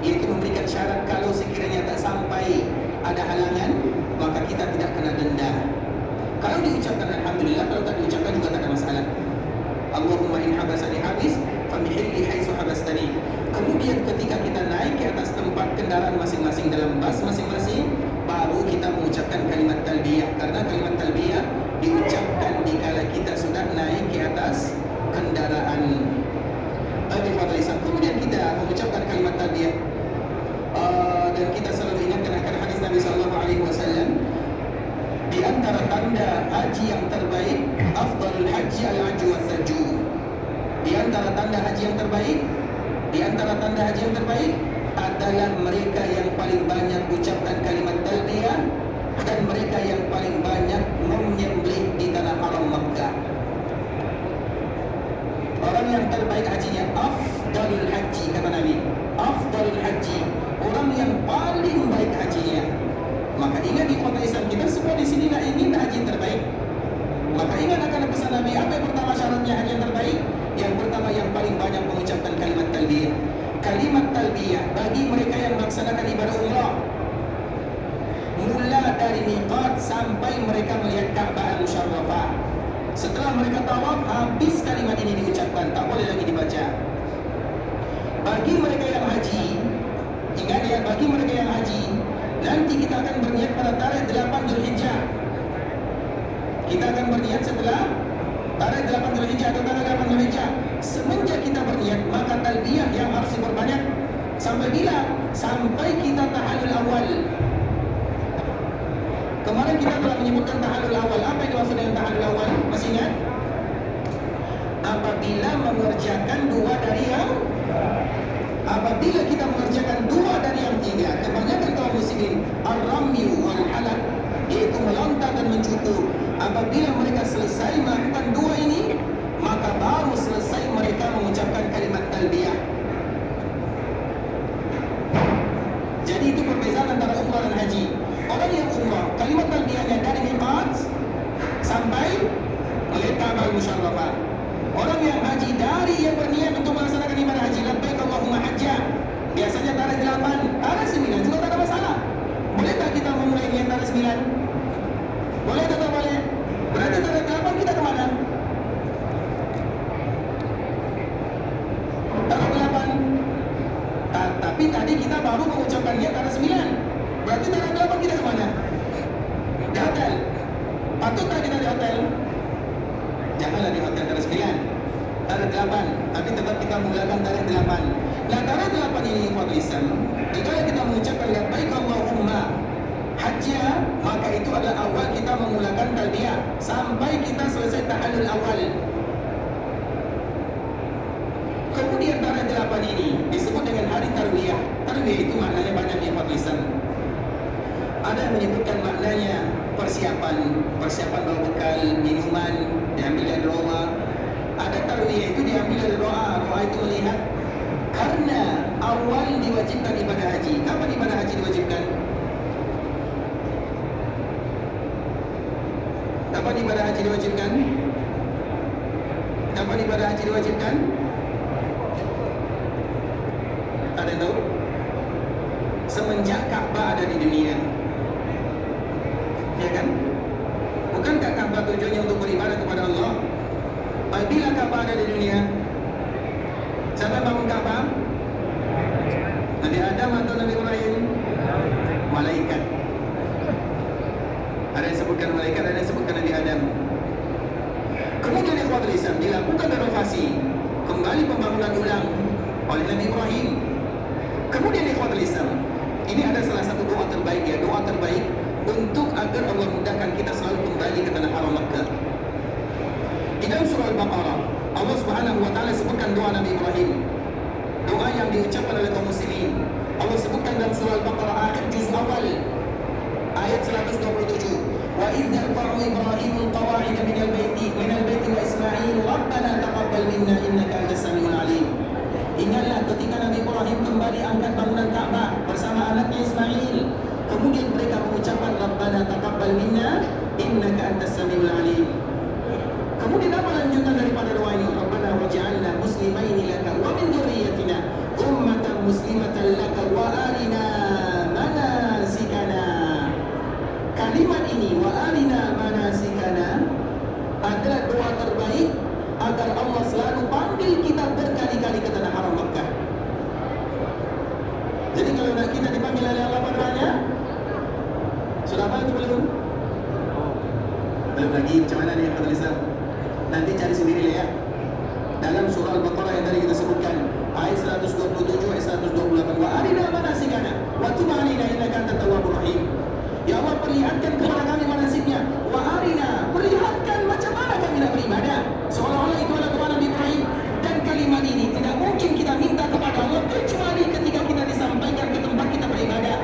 yaitu memberikan syarat kalau sekiranya tak sampai ada halangan, maka kita tidak kena denda. Kalau diucapkan alhamdulillah, kalau tak diucapkan juga tak ada masalah. Allahumma in habasani habis famihilli haitsu habastani. Kemudian ketika kita naik ke atas tempat kendaraan masing-masing dalam bas masing-masing, baru kita mengucapkan kalimat talbiyah, karena kalimat talbiyah diucapkan dikala kita sudah naik ke atas kendaraan. Kemudian kita mengucapkan kalimat talbiyah, dan kita selalu ingatkan akan hadis Nabi SAW. Di antara tanda haji yang terbaik, afdalul haji al-hajju was-sajju. Di antara tanda haji yang terbaik, di antara tanda haji yang terbaik adalah mereka yang paling banyak ucapkan kalimat talbiyah dan mereka yang paling banyak menyembelih di tanah haram Makkah. Orang yang terbaik hajinya, afdalul haji, kata Nabi, afdalul haji, orang yang paling baik hajinya. Maka ingat di kota Islam kita semua di sini nak ingin haji yang terbaik. Maka ingat akan pesan Nabi. Apa yang pertama syaratnya haji yang terbaik? Yang pertama, yang paling banyak mengucapkan kalimat talbiyah. Kalimat talbiyah bagi mereka yang melaksanakan ibadah umrah, mula dari miqat sampai mereka melihat Ka'bah al-Musharrafah. Setelah mereka tawaf, habis kalimat ini diucapkan, tak boleh lagi dibaca. Bagi mereka yang haji, ingat ya, bagi mereka yang haji, nanti kita akan berniat pada tarikh 8 Zulhijjah. Kita akan berniat setelah tarikh 8 Zulhijjah atau tanggal 8 Zulhijjah. Semenjak kita berniat, maka talbiyah yang harus diperbanyak. Sampai bila? Sampai kita tahallul awal. Kemarin kita telah menyebutkan tahallul awal. Apa yang dimaksud dengan tahallul awal? Masih ingat? Apabila mengerjakan dua dari yang Apabila kita mengerjakan dua dari yang tiga, kebanyakan kaum muslimin ar-ramyu wal halaq, yaitu melontar dan mencukur. Apabila mereka selesai melakukan dua ini, maka baru selesai mereka mengucapkan kalimat talbiyah. Jadi itu perbezaan antara umrah dan haji. Orang yang umrah, kalimat talbiyahnya dari miqat sampai melihat Ka'bah al-Musharrafah. Orang yang haji dari ia berniat untuk melaksanakan ibadah haji, labbaik Allahumma hajja, biasanya tarikh 8, tarikh 9 juga tak ada masalah. Boleh tak kita memulai niat tarikh 9? Boleh atau tak boleh? Berarti tarikh 8 kita kemana? Tarikh 8. Tapi tadi kita baru mengucapkan niat tarikh 9. Berarti tarikh 8 kita kemana? Di hotel. Patut tak kita di hotel? Janganlah di hotel tarikh 9, tarikh 8, tapi tetap kita mulakan tarikh 8. Nah, tarikh 8 ini Ikhwatul Islam, Ketika kita mengucapkan labbaik Allahumma hajja, maka itu adalah awal kita memulakan talbiyah sampai kita selesai tahallul awal. Kemudian tanggal 8 ini disebut dengan hari tarwiyah. Tarwiyah itu maknanya banyak yang lisan. Ada yang menyebutkan maknanya persiapan bawa bekal, minuman diambil dari roa. Ada tarwiyah itu diambil dari roa. Roa itu melihat karena awal diwajibkan ibadah haji. Kapan ibadah haji diwajibkan? Kapan ibadah haji diwajibkan? Kapan ibadah haji diwajibkan? Ada yang tahu? Semenjak Ka'bah ada di dunia, ya kan? Bukankah Ka'bah tujuannya untuk beribadah kepada Allah? Bila Ka'bah ada di dunia, siapa yang bangun Ka'bah? Nabi Adam atau Nabi Ibrahim? Malaikat. Ada yang sebutkan malaikat, ada yang sebutkan Nabi Adam. Kemudian ikhwatul Islam dilakukan renovasi, kembali pembangunan ulang oleh Nabi Ibrahim. Kemudian ikhwatul Islam, ini ada salah satu doa terbaik, ya, doa terbaik untuk agar Allah mudahkan kita selalu kembali ke tanah haram Makkah. Di dalam surah Al-Baqarah, Allah Subhanahu wa taala sebutkan doa Nabi Ibrahim. Doa yang diucapkan oleh kaum muslimin. Allah sebutkan dalam surah Al-Baqarah akhir juz awal ayat 127. Wa idz yarfa'u Ibrahim al-qawa'ida min al-baiti wa Ismail rabbana taqabbal minna innaka antas samiul alim. Ingatlah ketika Nabi Ibrahim kembali angkat bangunan Ka'bah bersama anaknya Ismail. Kemudian mereka mengucapkan Rabbana taqabbal minna innaka antas samiul alim. Kemudian apa lanjutan daripada doa ini? Rabbana waj'alna muslimaini laka wa min dzurriyyatina ummatan muslimatan laka wa arina manasikana. Kalimat ini wa arina manasikana adalah doa terbaik agar Allah selalu panggil kita berkali-kali ke tanah haram Makkah. Jadi kalau kita dipanggil oleh Allah padanya, sudah apa itu belum? Belum lagi, macam mana nih Pak Tulisan? Nanti cari sendiri ya. Dalam surah Al-Baqarah yang tadi kita sebutkan, ayat 127, ayat 128, wa arina manasikana wa tub alaina innaka antat tawwabur rahim. Ya Allah, perlihatkan kepada kami manasiknya. Wa arina, perlihatkan macam mana kami nak beribadah. Seolah-olah itu adalah doa Nabi Ibrahim. Dan kalimat ini tidak mungkin kita minta kepada Allah kecuali ketika kita disampaikan ke tempat kita beribadah.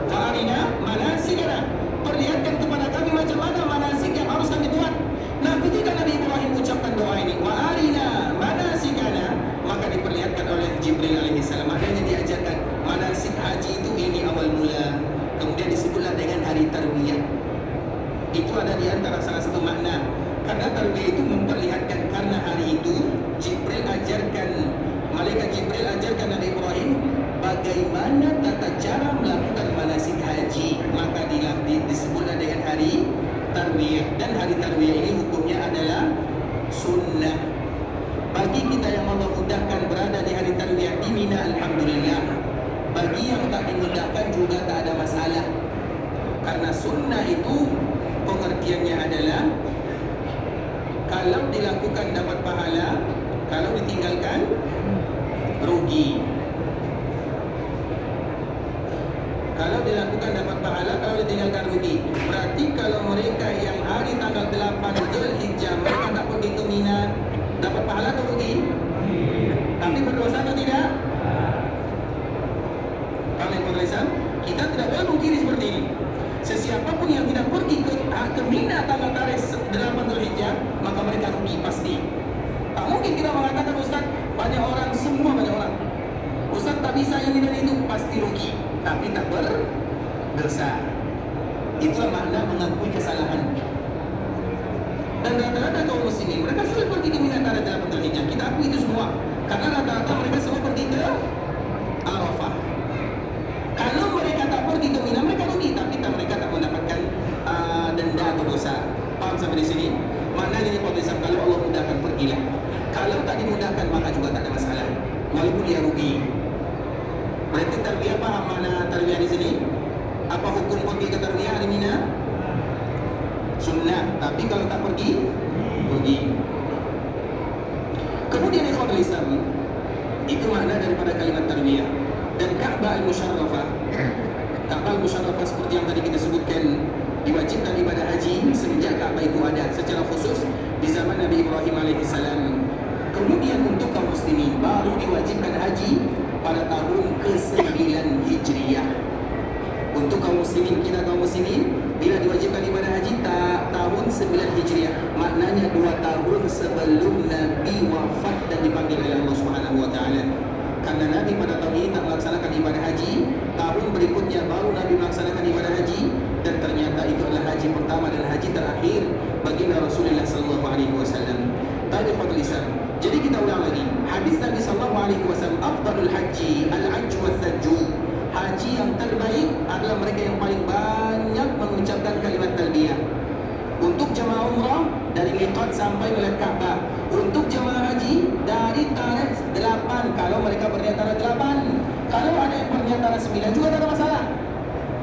Wa arina manasikana, perlihatkan kepada kami macam mana manasik yang harus kami buat. Nah, ketika Nabi Ibrahim ucapkan doa ini, wa arina manasikana, maka diperlihatkan oleh Jibril alaihissalam. Maknanya diajarkan manasik haji itu ini awal mula. Kemudian disebutlah dengan hari tarwiyah. Itu ada di antara salah satu makna. Karena tarwiyah itu memperlihatkan karena hari itu Jibril ajarkan, malaikat Jibril ajarkan Nabi Ibrahim bagaimana tata cara melakukan manasik haji. Maka disebutlah dengan hari tarwiyah. Dan hari tarwiyah ini hukumnya adalah sunnah. Bagi kita yang Allah mudahkan berada di hari tarwiyah di Mina, alhamdulillah. Bagi yang tak dimudahkan juga tak ada masalah. Karena sunnah itu pengertiannya adalah kalau dilakukan dapat pahala, kalau ditinggalkan rugi. Kalau dilakukan dapat pahala, kalau ditinggalkan rugi. Berarti kalau mereka yang hari tanggal 8 Zulhijjah mereka tak pergi ke Mina, dapat pahala atau rugi? Tapi berdosa atau tidak? Kalian berdosa? Kita tidak boleh mengkiri seperti ini. Sesiapapun yang tidak pergi ke Mina tanggal tarikh 8 Zulhijjah, maka mereka rugi pasti. Tak mungkin kita mengatakan Ustaz, banyak orang, semua banyak orang. Ustaz tak bisa yang ini dan itu, pasti rugi. Tapi tak berdosa. Itulah makna mengakui kesalahan. Dan rata-rata kaum muslimin mereka selalu pergi ke Mina tanggal 8 Zulhijjah. Kita akui itu semua. Karena rata-rata mereka semua pergi ke Arafah. Kalau mereka tak pergi ke Mina, mereka rugi. Tapi mereka tak mendapatkan denda atau dosa. Paham sampai di sini? Maknanya ini kalau Allah mudahkan, pergilah. Kalau tak dimudahkan, maka juga tak ada masalah. Walaupun dia rugi. Berarti tarwiyah, paham mana tarwiyah di sini? Apa hukum pergi ke tarwiyah hari Mina? Sunnah. Tapi kalau tak pergi, rugi. Kemudian ikhwatul Islam, itu makna daripada kalimat tarwiyah. al-Musyarrafah. Ka'bah al-Musyarrafah seperti yang tadi kita sebutkan, diwajibkan ibadah haji semenjak Ka'bah itu ada secara khusus di zaman Nabi Ibrahim alaihissalam. Kemudian untuk kaum muslimin baru diwajibkan haji pada tahun ke-9 Hijriah. Untuk kaum muslimin, kita kaum muslimin bila diwajibkan ibadah haji tahun 9 Hijriah, maknanya 2 tahun sebelum Nabi wafat dan dipanggil oleh Allah Subhanahu wa taala. Karena Nabi pada tahun ini tak melaksanakan ibadah haji, tahun berikutnya baru Nabi melaksanakan ibadah haji, dan ternyata itu adalah haji pertama dan haji terakhir baginda Rasulullah sallallahu alaihi wasallam. Tariqatul Islam. Jadi kita ulang lagi. Hadis Nabi sallallahu alaihi wasallam, afdalul haji al-hajj was-sajju. Haji yang terbaik adalah mereka yang paling banyak mengucapkan kalimat talbiyah. Untuk jemaah umrah dari miqat sampai melihat Ka'bah. Untuk jemaah haji dari tarikh 8 kalau mereka berniat tarikh 8. Kalau ada yang berniat tarikh 9 juga tak ada masalah.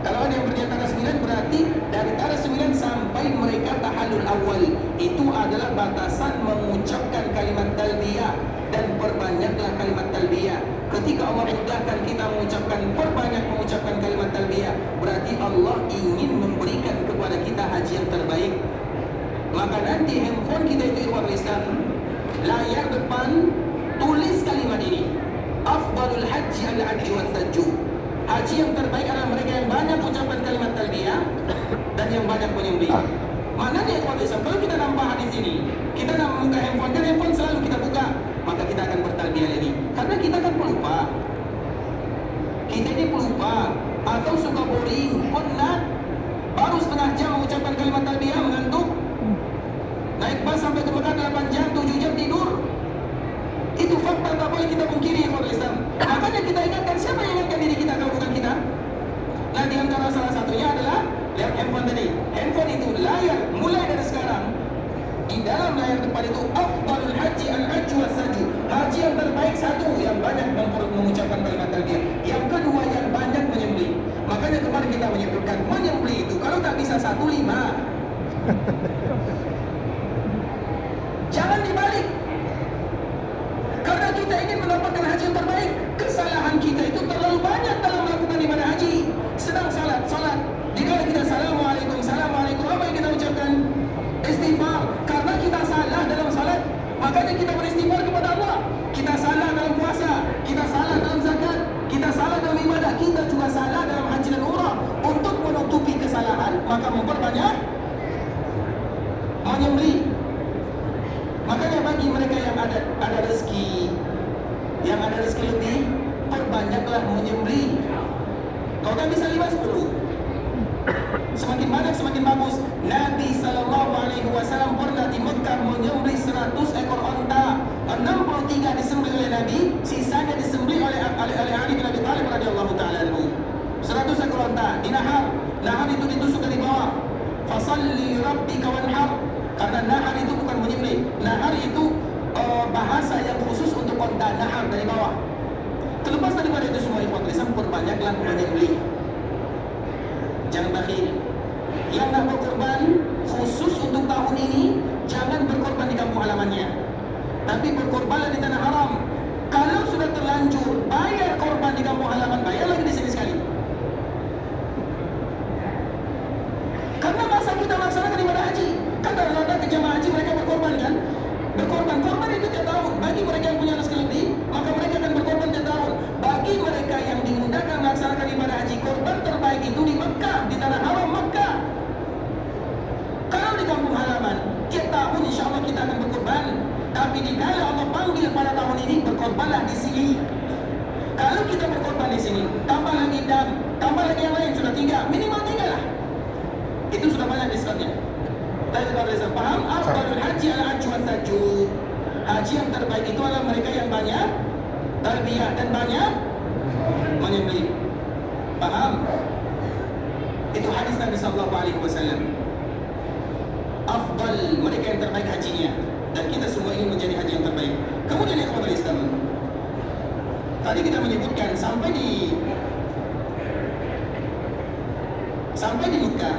Kalau ada yang berniat tarikh 9 berarti dari tarikh 9 sampai mereka tahallul awal. Itu adalah batasan mengucapkan kalimat talbiyah, dan perbanyaklah kalimat talbiyah. Ketika Allah mudahkan kita perbanyak mengucapkan kalimat talbiyah, berarti Allah ingin memberikan kepada kita haji yang terbaik. Maka nanti handphone kita itu ikhwan Islam, layar depan tulis kalimat ini, afdalul haji al-hajj was-sajju. Haji yang terbaik adalah mereka yang banyak mengucapkan kalimat talbiyah dan yang banyak menyembelih. Maknanya ikhwan Islam, kalau kita nampak hadis ini, kita nak buka handphone, dan handphone selalu kita buka, maka kita akan bertalbiyah lagi. Karena kita kan pelupa. Kita ini pelupa atau suka boring, penat, baru setengah jam mengucapkan kalimat talbiyah mengantuk. Naik bas sampai ke Mekah 8 jam, 7 jam tidur. Itu fakta, tak boleh kita pungkiri ikhwan Islam. Makanya kita ingatkan, siapa yang ingatkan diri kita kalau bukan kita? Nah, di antara salah satunya adalah lihat handphone tadi. Handphone itu layar mulai dari sekarang, di dalam layar depan itu afdalul haji al-hajj was-sajju. Haji yang terbaik satu, yang banyak mengucapkan kalimat talbiyah. Yang kedua, yang banyak menyembelih. Makanya kemarin kita menyebutkan menyembelih itu kalau tak bisa 1, 5. Jangan dibalik. Karena kita ingin mendapatkan haji yang terbaik. Kesalahan kita itu terlalu banyak dalam melakukan ibadah haji. Sedang salat. Dikala kita assalamualaikum, apa yang kita ucapkan? Istighfar. Karena kita salah dalam salat, makanya kita beristighfar kepada Allah. Kita salah dalam puasa, kita salah dalam zakat, kita salah dalam ibadah, kita juga salah dalam haji dan umrah. Untuk menutupi kesalahan, maka memperbanyak menyembelih. Makanya bagi mereka yang ada rezeki, yang ada rezeki lebih, perbanyaklah menyembelih. Kalau tak bisa 5, 10. Semakin banyak semakin bagus. Nabi SAW pernah di Mekah menyembelih 100 ekor unta. 63 disembelih oleh Nabi, sisanya disembelih oleh Ali bin Abi Thalib radhiyallahu taala anhu. 100 ekor unta di nahar. Nahar itu ditusuk dari bawah. Fasalli rabbika wanhar. Karena nahar itu bukan menyembelih. Nahar itu bahasa yang khusus untuk unta, nahar dari bawah. Terlepas daripada itu semua, ikhwan Islam, perbanyaklah menyembelih. Jangan bakhil. Yang nak berkorban khusus untuk tahun ini, jangan berkorban di kampung halamannya, tapi berkorbanlah di tanah haram. Kalau sudah terlanjur bayar korban di kampung halaman, bayar lagi di sini sekali. Karena masa kita melaksanakan ibadah haji, kata ada ke jemaah haji mereka berkorban kan? Korban itu tiap tahun. Bagi mereka yang punya rezeki lebih, maka mereka akan berkorban tiap tahun. Bagi mereka yang dimudahkan melaksanakan ibadah haji, korban terbaik itu di Mekah, di tanah haram Mekah. Kalau di kampung halaman, tiap tahun insya Allah kita akan berkorban. Tapi dikala Allah panggil pada tahun ini, berkorbanlah di sini. Kalau kita berkorban di sini, tambah lagi dam, tambah lagi yang lain, sudah 3, minimal 3 lah. Itu sudah banyak diskonnya. Tadi kalau saya paham, afdalul haji al-hajj was-sajju. Haji yang terbaik itu adalah mereka yang banyak talbiyah dan banyak menyembelih. Paham? Itu hadis Nabi sallallahu alaihi wasallam. Afdal, mereka yang terbaik hajinya, dan kita semua ingin menjadi haji yang terbaik. Kemudian yang kepada Islam, tadi kita menyebutkan sampai di Mekah,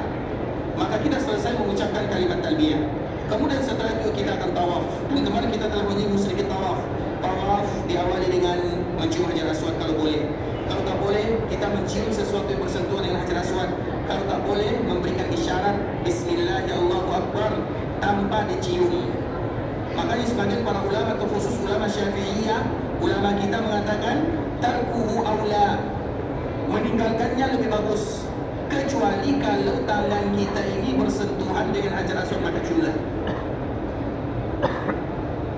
maka kita selesai mengucapkan kalimat talbiyah. Kemudian setelah itu kita akan tawaf. Dan kemarin kita telah menyinggung sedikit tawaf. Tawaf diawali dengan mencium Hajar Aswad kalau boleh. Kalau tak boleh, kita mencium sesuatu yang bersentuhan dengan Hajar Aswad. Kalau tak boleh, memberikan isyarat Bismillah ya Allahu Akbar tanpa dicium. Makanya sebagian para ulama atau khusus ulama Syafi'iyah, ulama kita mengatakan tarkuhu aula, meninggalkannya lebih bagus, kecuali kalau tangan kita ini bersentuhan dengan Hajar Aswad, maka ciumlah.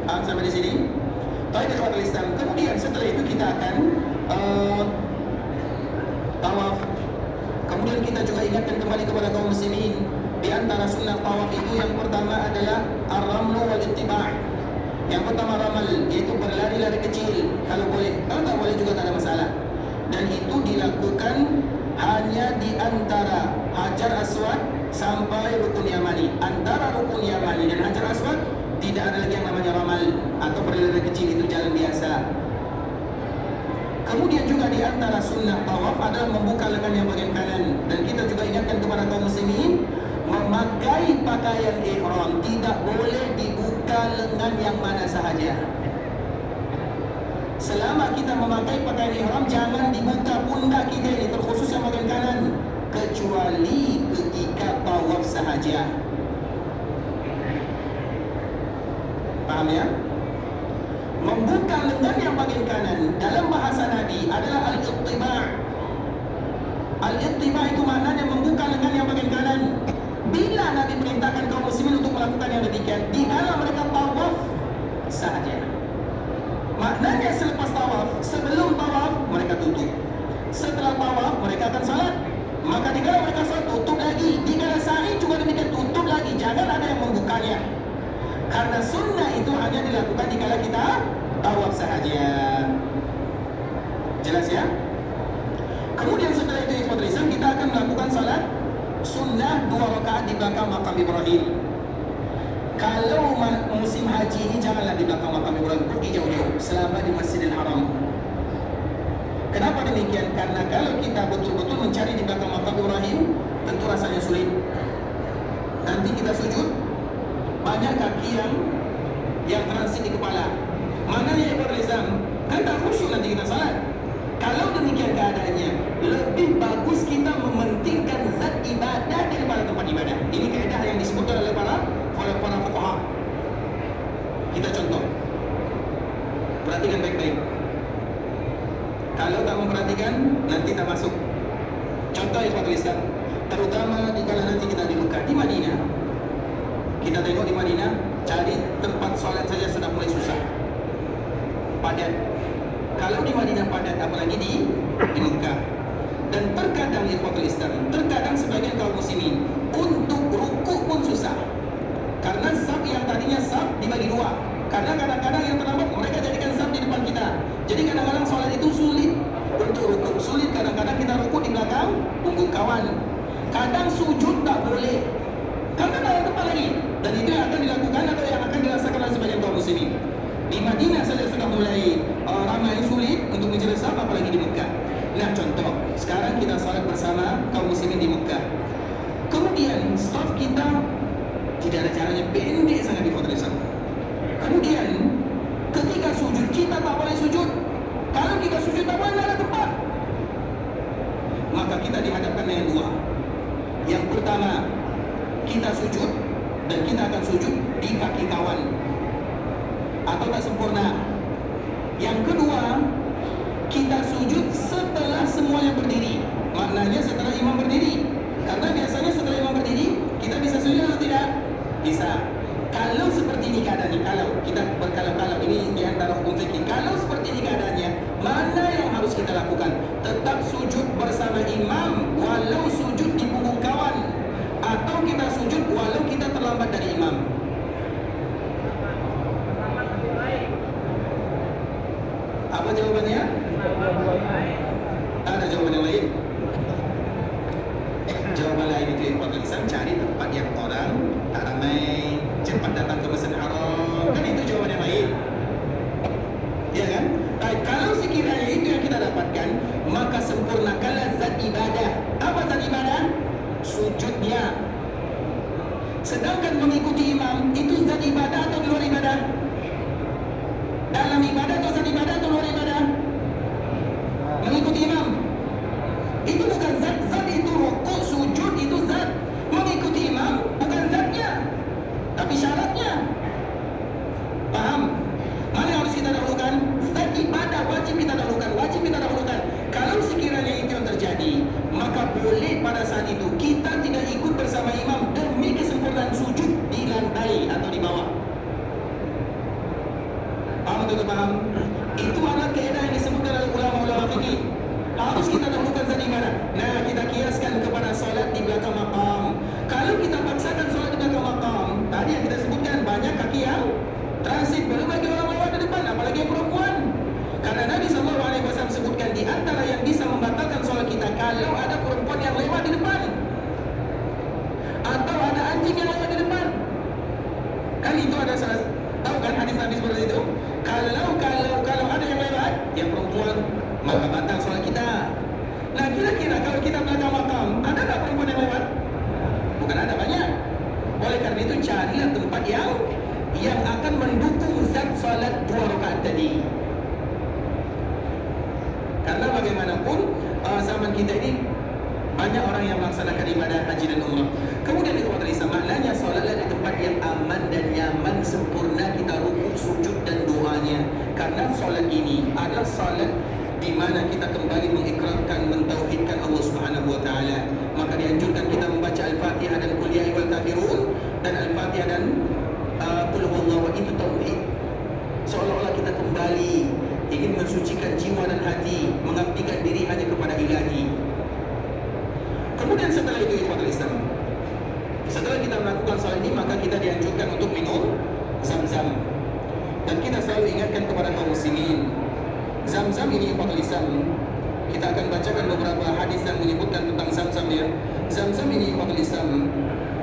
Paham sampai di sini? Baik, ikhwatul Islam. Kemudian setelah itu kita akan tawaf. Kemudian kita juga ingatkan kembali kepada kaum muslimin, di antara sunnah tawaf itu yang pertama adalah ar-ramlu wal ittiba'. Yang pertama ramal, yaitu berlari-lari kecil kalau boleh. Kalau tak boleh juga tak ada masalah. Dan itu dilakukan hanya di antara Hajar Aswad sampai Rukun Yamani. Antara Rukun Yamani dan Hajar Aswad tidak ada lagi yang namanya ramal atau berlari kecil, itu jalan biasa. Kemudian juga di antara sunnah tawaf adalah membuka lengan yang bagian kanan. Dan kita juga ingatkan kepada kaum muslimin, memakai pakaian ihram tidak boleh dibuka lengan yang mana sahaja. Selama kita memakai pakaian ihram, jangan dibuka pundak kita ini, terkhusus yang bagian kanan, kecuali ketika tawaf sahaja. Paham ya? Membuka lengan yang bagian kanan dalam bahasa Nabi adalah al-ittiba'. Al-ittiba' itu maknanya membuka lengan yang bagian kanan. Bila Nabi perintahkan kaum muslimin untuk melakukan yang demikian, di kala mereka tawaf sahaja. Maknanya selepas tawaf, sebelum tawaf mereka tutup. Setelah tawaf mereka akan salat. Maka di kala mereka salat tutup lagi. Di kala sa'i juga demikian, tutup lagi. Jangan ada yang membukanya. Karena sunnah itu hanya dilakukan di kala kita tawaf sahaja. Jelas ya? Kemudian setelah itu ikhwatul Islam, kita akan melakukan salat sunnah 2 rakaat di belakang makam Ibrahim. Kalau musim haji ini janganlah di belakang makam Ibrahim, pergi jauh-jauh selama di Masjidil Haram. Kenapa demikian? Karena kalau kita betul-betul mencari di belakang makam Ibrahim, tentu rasanya sulit. Nanti kita sujud, banyak kaki yang transit di kepala. Mana ya ikhwatul Islam? Kan tak khusyuk nanti kita salat. Kalau demikian keadaannya, lebih bagus kita mementingkan zat ibadah daripada tempat ibadah. Ini kaedah yang disebutkan oleh para fuqaha. Kita contoh. Perhatikan baik-baik. Kalau tak memperhatikan, nanti tak masuk. Contoh ikhwatul Islam, terutama di kala nanti kita di Mekah, di Madinah. Kita tengok di Madinah, cari tempat sholat saja sudah mulai susah, padat. Kalau di Madinah padat, apalagi di Mekah. Dan terkadang ikhwatul Islam, terkadang sebagian kaum muslimin untuk rukuk pun susah. Karena saf yang tadinya saf dibagi dua. Karena kadang-kadang yang terlambat mereka jadikan saf di depan kita. Jadi kadang-kadang sholat itu sulit untuk rukuk, sulit kadang-kadang kita rukuk di belakang punggung kawan. Kadang sujud tak boleh, karena tak ada tempat lagi. Dan itu yang akan dilakukan atau yang akan dirasakan oleh sebagian kaum muslimin. Di Madinah saja sudah mulai ramai sulit untuk menjaga saf, apalagi di Mekah. Nah contoh, sekarang kita salat bersama kaum muslimin di Mekah. Kemudian saf kita tidak ada caranya, pendek sangat di foto Islam. Kemudian ketika sujud kita tak boleh sujud. Kalau kita sujud tak boleh, ada tempat. Maka kita dihadapkan dengan dua. Yang pertama, kita sujud dan kita akan sujud di kaki kawan atau tak sempurna. Yang kedua, kita sujud setelah semuanya berdiri. Maknanya setelah imam berdiri. Karena biasanya setelah imam berdiri, kita bisa sujud atau tidak? Bisa. Kalau seperti ini keadaannya, kalau kita berkalau-kalau, ini di antara hukum fikih. Kalau seperti ini keadaannya, mana yang harus kita lakukan? Tetap sujud bersama imam walau sujud di punggung kawan, atau kita sujud walau kita terlambat dari imam. Apa jawabannya? Ada jawaban yang lain? Jawaban lain itu ikhwatul Islam, cari tempat yang orang tak ramai, cepat datang ke Masjidil Haram. Kan itu jawaban yang lain, ya kan? Baik, kalau sekiranya itu yang kita dapatkan, maka sempurnakanlah zat ibadah. Apa zat ibadah? Sujudnya. Sedangkan mengikuti imam itu zat ibadah atau luar ibadah? Dalam ibadah atau zat ibadah atau luar ibadah? Mengikuti imam pada saat itu kita tidak ikut bersama imam demi kesempurnaan sujud di lantai atau di bawah. Paham atau tidak paham? Itu adalah kaedah yang disebutkan oleh ulama-ulama fikih. Harus kita dahulukan zat ibadah. Nah, kita kiaskan kepada solat di belakang maqam. Kalau kita paksakan solat di belakang maqam, tadi yang kita sebutkan banyak kaki yang transit, belum lagi orang lewat di depan, apalagi yang perempuan. Karena Nabi SAW sebutkan di antara yang bisa membatalkan solat kita kalau ada perempuan yang lewat di depan atau ada anjing yang lewat di depan. Kan itu ada salah, tahu kan hadis Nabi seperti itu? Kalau ada yang lewat, yang perempuan, maka batal solat kita. Nah, kira-kira kalau kita belakang makam, ada tak perempuan yang lewat? Bukan ada, banyak. Oleh karena itu carilah tempat yang akan mendukung zat solat 2 rakaat tadi. Karena bagaimanapun zaman kita ini banyak orang yang melaksanakan ibadah haji dan umrah. Kemudian itu maknanya solatlah di tempat yang aman dan nyaman, sempurna kita rukuk, sujud dan doanya. Karena solat ini adalah solat di mana kita kembali mengikrarkan, mentauhidkan Allah Subhanahu wa taala. Maka dianjurkan kita membaca Al-Fatihah dan Qul ya ayyuhal kafirun dan Al-Fatihah dan Qul huwallahu, itu tauhid. Seolah-olah kita kembali ingin mensucikan jiwa dan hati, mengabdikan diri hanya kepada Ilahi. Kemudian setelah itu ikhwatul Islam, setelah kita melakukan salat ini, maka kita dianjurkan untuk minum Zam-Zam. Dan kita selalu ingatkan kepada kaum muslimin, Zam-Zam ini ikhwatul Islam, kita akan bacakan beberapa hadis yang menyebutkan tentang Zam-Zam ya. Zam-Zam ini ikhwatul Islam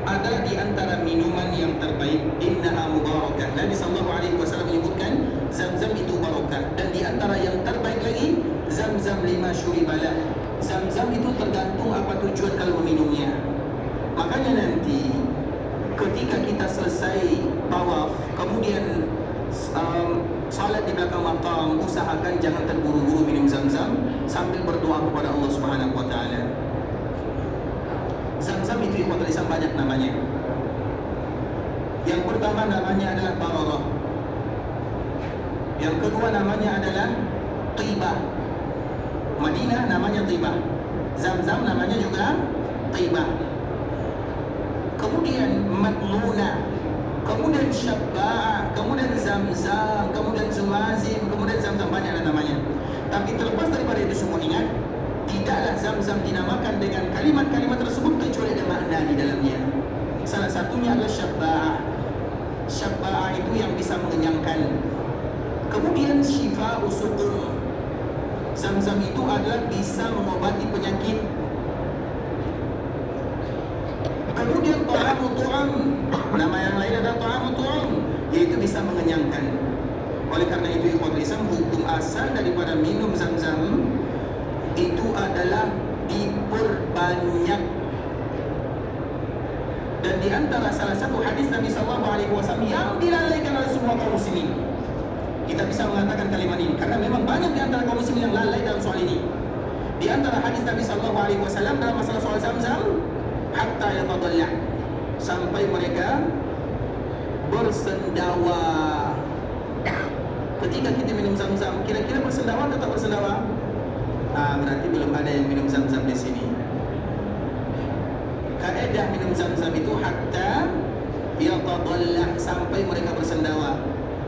adalah di antara minuman yang terbaik. Innaha mubarakah. Nabi SAW menyebutkan Zam-Zam itu barakah. Dan di antara yang terbaik lagi, Zam-Zam lima syuribalah. Zam-Zam itu tergantung apa tujuan kalau meminumnya. Makanya nanti ketika kita selesai tawaf, kemudian salat di belakang makam, usahakan jangan terburu-buru minum Zam-Zam sambil berdoa kepada Allah Subhanahu wa taala. Zam-Zam itu ikhwatul Islam banyak namanya. Yang pertama namanya adalah Bararah. Yang kedua namanya adalah Tibah. Madinah namanya Tibah. Zam-Zam namanya juga Tibah. Kemudian Madluna, kemudian Syabba'ah, kemudian Zam-Zam, kemudian Zumazim, kemudian Zam-Zam, banyak namanya. Tapi terlepas daripada itu semua, ingat, tidaklah Zam-Zam dinamakan dengan kalimat-kalimat tersebut kecuali ada makna di dalamnya. Salah satunya adalah Syabba'ah. Syabba'ah itu yang bisa mengenyangkan. Kemudian Syifa'u Suqum. Zam-Zam itu adalah bisa mengobati penyakit. Kemudian Ta'amu Tu'am, nama yang lain adalah Ta'amu Tu'am, yaitu bisa mengenyangkan. Oleh karena itu ikhwatul Islam, hukum asal daripada minum Zam-Zam itu adalah diperbanyak. Dan di antara salah satu hadis Nabi SAW yang dilalaikan oleh semua kaum muslimin, kita bisa mengatakan kalimat ini karena memang banyak di antara kaum muslimin yang lalai dalam soal ini. Di antara hadis Nabi SAW dalam masalah soal Zam-Zam, hatta yatadalla, sampai mereka bersendawa. Ketika kita minum Zam-Zam, kira-kira bersendawa atau tak bersendawa? Berarti belum ada yang minum Zam-Zam di sini. Kaedah minum Zam-Zam itu hatta yatadalla, sampai mereka bersendawa.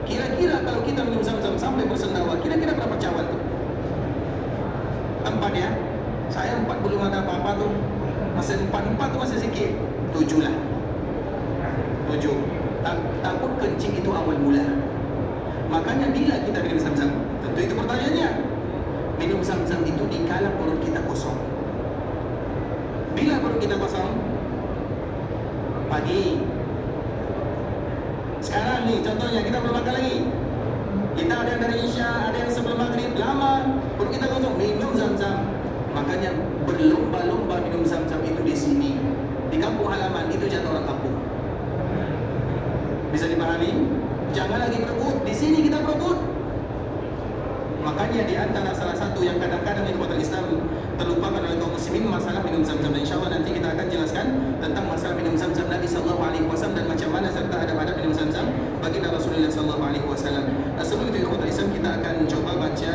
Kira-kira kalau kita minum Zam-Zam sampai bersendawa, kira-kira berapa cawan tuh? 4 ya? Saya 4 belum ada apa-apa tuh. Masih 4 tuh masih sedikit. 7 lah. 7. Takut kencing itu awal mula. Makanya bila kita minum Zam-Zam, tentu itu pertanyaannya, minum Zam-Zam itu dikala perut kita kosong. Bila perut kita kosong? Pagi. Sekarang nih contohnya, kita belum makan lagi. Kita ada yang dari Isya, ada yang sebelum maghrib, lama perut kita kosong, minum Zam-Zam. Makanya berlomba-lomba minum Zam-Zam itu di sini. Di kampung halaman itu jatuh orang kampung. Bisa dipahami? Jangan lagi berebut, di sini kita berebut. Makanya di antara salah satu yang kadang-kadang ikhwatul Islam terlupakan oleh kaum muslimin masalah minum Zam-Zam. Dan insyaallah nanti kita akan jelaskan tentang masalah minum Zam-Zam Nabi sallallahu alaihi wasallam dan macam mana serta adab-adab minum Zam-Zam bagi Rasulullah sallallahu alaihi wasallam. Nah, sebelum itu ikhwatul Islam kita akan coba baca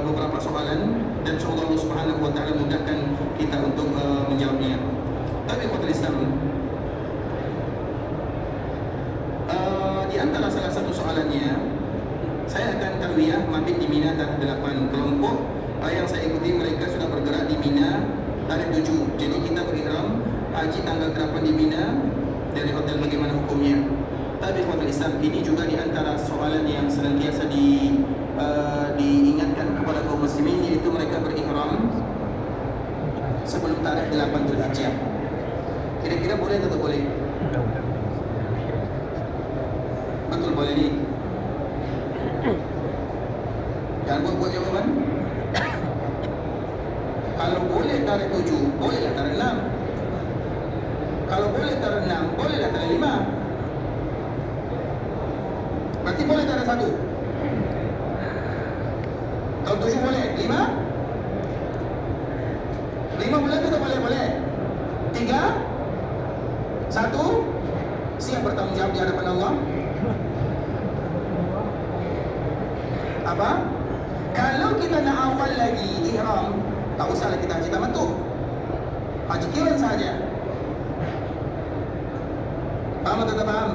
beberapa soalan dan semoga Allah Subhanahu wa taala mudahkan kita untuk menjawabnya. Tapi ikhwatul Islam, di antara salah satu soalannya, saya akan tarwiyah mabit di Mina tarikh 8. Kelompok yang saya ikuti mereka sudah bergerak di Mina tarikh 7. Jadi kita berihram haji tanggal 8 di Mina dari hotel, bagaimana hukumnya? Tapi ikhwatul Islam, ini juga di antara soalan yang senantiasa diingatkan kepada kaum muslimin, yaitu mereka berihram sebelum tarikh 8 Dzulhijjah. Kira-kira boleh atau boleh? Betul boleh ni. Jangan buat jawaban. Kalau boleh tarikh 7, bolehlah tarikh 6. Kalau boleh tarikh 6, bolehlah tarikh 5. Berarti boleh tarikh 1. Kalau 7 boleh, 5? 5 boleh atau tak boleh? Boleh. 3? 1? Siap bertanggung jawab di hadapan Allah? Apa? Kalau kita nak awal lagi ihram, tak usahlah kita haji tamattu, haji qiran saja. Faham atau tak faham?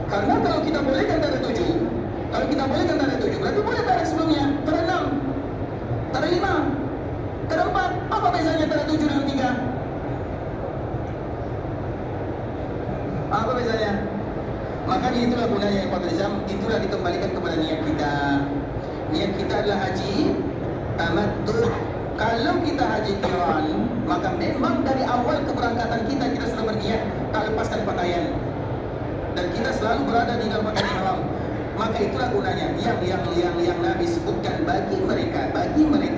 Karena kalau kita bolehkan tarikh 7, kalau kita bolehkan tarikh 7, berarti boleh tarikh sebelumnya, tarikh 6, tarikh 5, tarikh 4. Apa bezanya tarikh 7 dengan 3? Apa bezanya? Makanya itulah gunanya ikhwatul Islam, itulah dikembalikan kepada niat kita. Niat kita adalah haji tamattu. Kalau kita haji qiran, maka memang dari awal keberangkatan kita sudah berniat tak lepaskan pakaian, dan kita selalu berada di dalam pakaian ihram. Maka itulah gunanya yang Nabi sebutkan bagi mereka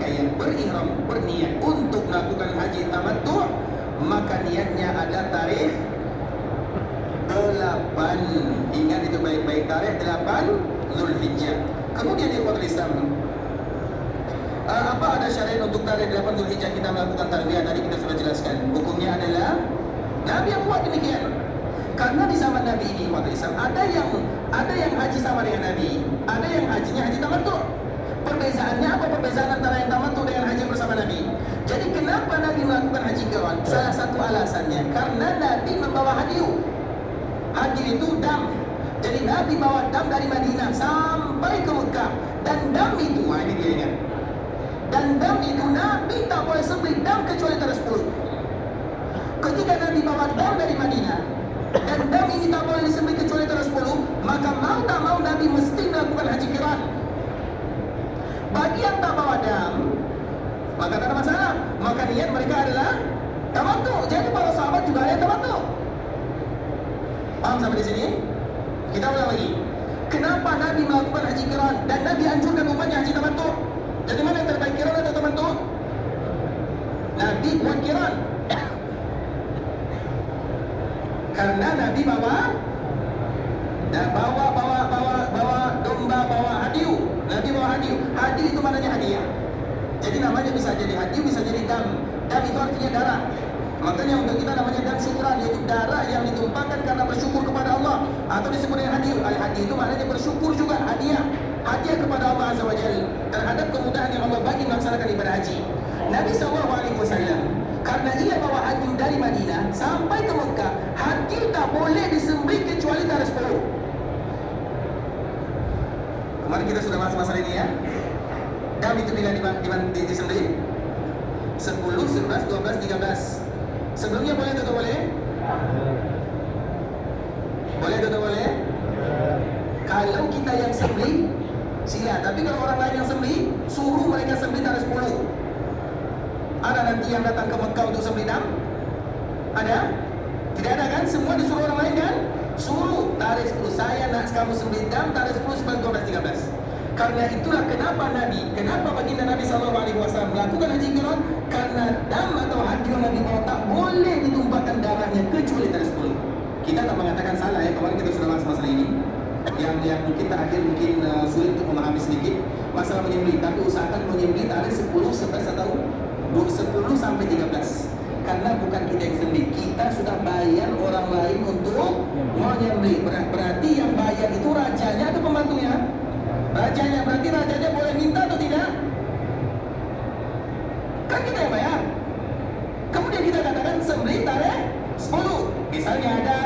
yang berihram, berniat untuk melakukan haji tamattu, maka niatnya ada tarikh 8. Ingat itu baik-baik, tarikh 8 Zulhijjah. Kemudian ikhwatul Islam, apa ada syariat untuk tarikh 8 Zulhijjah kita melakukan tarwiyah? Tadi kita sudah jelaskan. Hukumnya adalah Nabi yang buat demikian. Karena di zaman Nabi ini ikhwatul Islam, ada yang haji sama dengan Nabi, ada yang hajinya haji tamattu. Perbezaannya apa? Perbezaan antara yang tamattu dengan haji bersama Nabi. Jadi kenapa Nabi melakukan haji qiran? Salah satu alasannya karena Nabi membawa hadiah. Hadiah itu dam. Jadi Nabi bawa dam dari Madinah sampai ke Mekah. Dan dam itu, ini dia ingat. Dan dam itu Nabi tak boleh sembelih dam kecuali tarikh 10. Ketika Nabi bawa dam dari Madinah dan dam ini tak boleh disembelih kecuali tarikh 10, maka mau tak mau Nabi mesti melakukan haji qiran. Bagi yang tak bawa dam, maka tak ada masalah. Maka niat mereka adalah tamattu. Jadi para sahabat juga ada tamattu. Paham sampai di sini? Kita ulang lagi. Kenapa Nabi melakukan haji qiran dan Nabi anjurkan umatnya haji tamattu? Jadi mana yang terbaik, qiran atau tamattu? Nabi buat qiran. Karena Nabi bawa domba, bawa hadiah. Nabi bawa hadiah. Hadiah itu maknanya hadiah. Jadi namanya bisa jadi hadiah, bisa jadi dam. Dam itu artinya darah. Makanya untuk kita namanya dam syukran, yaitu darah yang ditumpahkan karena bersyukur kepada Allah, atau disebut dengan hadiah. Al-hadiah itu maknanya bersyukur juga, hadiah. Hadiah kepada Allah Azza wa Jalla terhadap kemudahan yang Allah bagi melaksanakan ibadah haji. Nabi SAW, karena ia bawa haji dari Madinah sampai ke Mekah, haji tak boleh disembelih kecuali tarikh 10. Kemarin kita sudah bahas masalah ini ya. Dam itu bila disembelih 10, 11, 12, 13. Sebelumnya boleh atau boleh? Boleh atau boleh? Kalau kita yang sembelih, sila. Tapi kalau orang lain yang sembelih, suruh mereka sembelih tarikh 10. Ada nanti yang datang ke Mekah untuk sembelih dam? Ada? Tidak ada kan? Semua disuruh orang lain kan? Suruh tarikh 10. Saya nak kamu sembelih dam tarikh 10, 11, 12, 13. Karena itulah kenapa baginda Nabi SAW melakukan haji qiran, karena dam atau hadiah Nabi bawa tak boleh ditumpahkan darahnya kecuali tarikh 10. Kita tak mengatakan salah ya, kemarin kita sudah bahas masalah ini. Yang mungkin terakhir sulit untuk memahami sedikit masalah menyembelih, tapi usahakan menyembelih tarikh 10, 11 atau 10 sampai 13. Karena bukan kita yang sembelih, kita sudah bayar orang lain untuk menyembelih. Berarti yang bayar itu rajanya atau pembantunya? Rajanya. Berarti rajanya boleh minta atau tidak? Kan kita yang bayar. sembelih tarikh 10. Misalnya ada,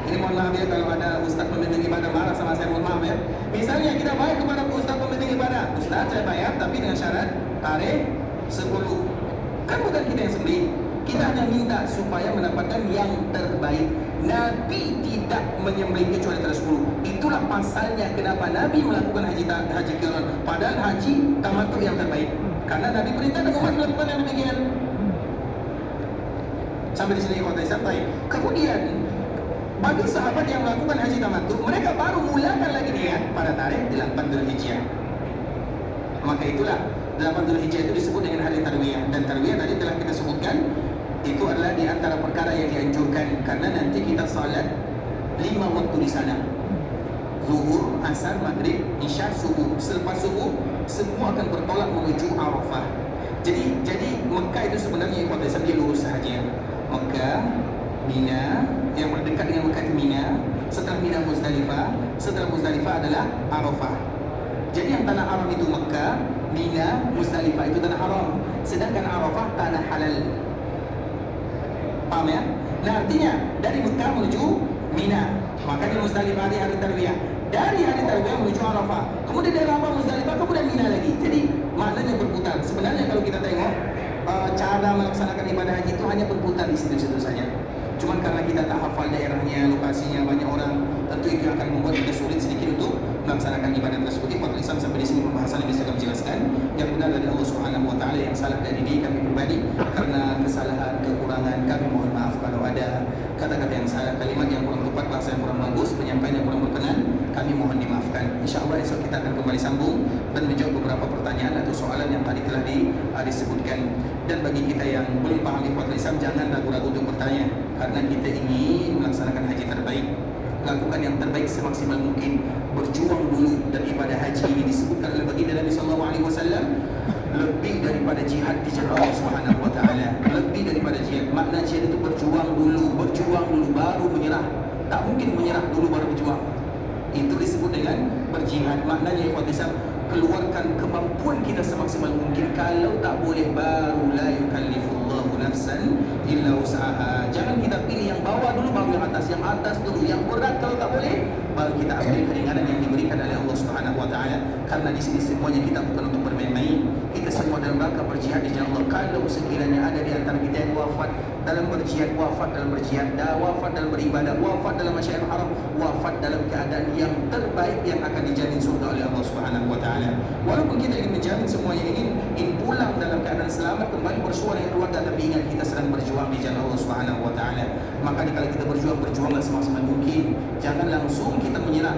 ini mohon maaf ya kalau ada ustaz pembimbing ibadah marah sama saya, mohon maaf ya. Misalnya kita bayar kepada ustaz pembimbing ibadah, ustaz saya bayar tapi dengan syarat tarikh 10. Kan bukan kita yang sembelih, kita hanya minta supaya mendapatkan yang terbaik. Nabi tidak menyembelih kecuali tarikh 10. Itulah pasalnya kenapa Nabi melakukan haji qiran, padahal haji tamattu yang terbaik. Karena Nabi perintah dan umat melakukan yang demikian. Sampai di sini sampai. Kemudian bagi sahabat yang melakukan haji tamattu, mereka baru mulakan lagi niat pada tarikh 8 Dzulhijjah. Maka itulah 8 Dzulhijjah itu disebut dengan hari tarwiyah. Dan tarwiyah tadi telah kita sebutkan, itu adalah di antara perkara yang dianjurkan karena nanti kita salat 5 waktu di sana. Zuhur, asar, maghrib, isya, subuh. Selepas subuh semua akan bertolak menuju Arafah. Jadi Mekah itu sebenarnya ikhwan Islam dia lurus sahaja. Mekah, Mina, yang berdekat dengan Mekah itu Mina. Setelah Mina Muzdalifah, setelah Muzdalifah adalah Arafah. Jadi yang tanah haram itu Mekah, Mina, Muzdalifah itu tanah haram. Sedangkan Arafah tanah halal. Paham ya? Nah artinya dari Mekah menuju Mina, makanya Muzdalifah hari tarwiyah. Dari hari tarwiyah menuju Arafah, kemudian dari Arafah Muzdalifah, kemudian Mina lagi. Jadi maknanya berputar. Sebenarnya kalau kita tengok cara melaksanakan ibadah haji itu hanya berputar di situ-situ saja. Cuman karena kita tak hafal daerahnya, lokasinya, banyak orang, tentu itu akan membuat kita sulit sedikit untuk melaksanakan ibadah tersebut. Ikhwatul Islam, sampai di sini pembahasan yang bisa kami jelaskan. Yang benar dari Allah Subhanahu wa taala, yang salah dari diri kami pribadi. Karena kesalahan, kekurangan, kami mohon maaf kalau ada kata-kata yang salah, kalimat yang kurang tepat, bahasa yang kurang bagus, penyampaian yang kurang berkenan, kami mohon dimaafkan. Insyaallah esok kita akan kembali sambung dan menjawab beberapa pertanyaan atau soalan yang tadi telah disebutkan. Dan bagi kita yang belum paham ikhwatul Islam, jangan ragu-ragu untuk bertanya, karena kita ingin melaksanakan haji terbaik. Lakukan yang terbaik semaksimal mungkin, berjuang dulu. Dan ibadah haji ini disebutkan oleh baginda Nabi SAW lebih daripada jihad di jalan Allah Subhanahu wa taala. Lebih daripada jihad. Makna jihad itu berjuang dulu baru menyerah. Tak mungkin menyerah dulu baru berjuang. Itu disebut dengan berjihad. Maknanya ikhwan Islam, keluarkan kemampuan kita semaksimal mungkin. Kalau tak boleh, baru la yukallifullahu nafsan illa usaha. Jangan kita pilih yang bawah dulu baru yang atas dulu. Yang berat kalau tak boleh, baru kita ambil keringanan yang diberikan oleh Allah Subhanahu wa taala. Karena di sini semuanya kita bukan untuk bermain-main. Kita semua dalam rangka berjihad di jalan Allah. Kalau sekiranya ada di antara kita yang wafat dalam berjihad, wafat dalam berjihad, wafat dalam beribadah, wafat dalam Masjidil Haram, wafat dalam keadaan yang terbaik yang akan dijamin surga oleh Allah Subhanahu wa taala. Walaupun kita ingin menjamin semuanya, ingin pulang dalam keadaan selamat, kembali bersua dengan keluarga, tapi ingat kita sedang berjuang di jalan Allah Subhanahu wa taala. Maka kalau kita berjuanglah semaksimal mungkin. Jangan langsung kita menyerah.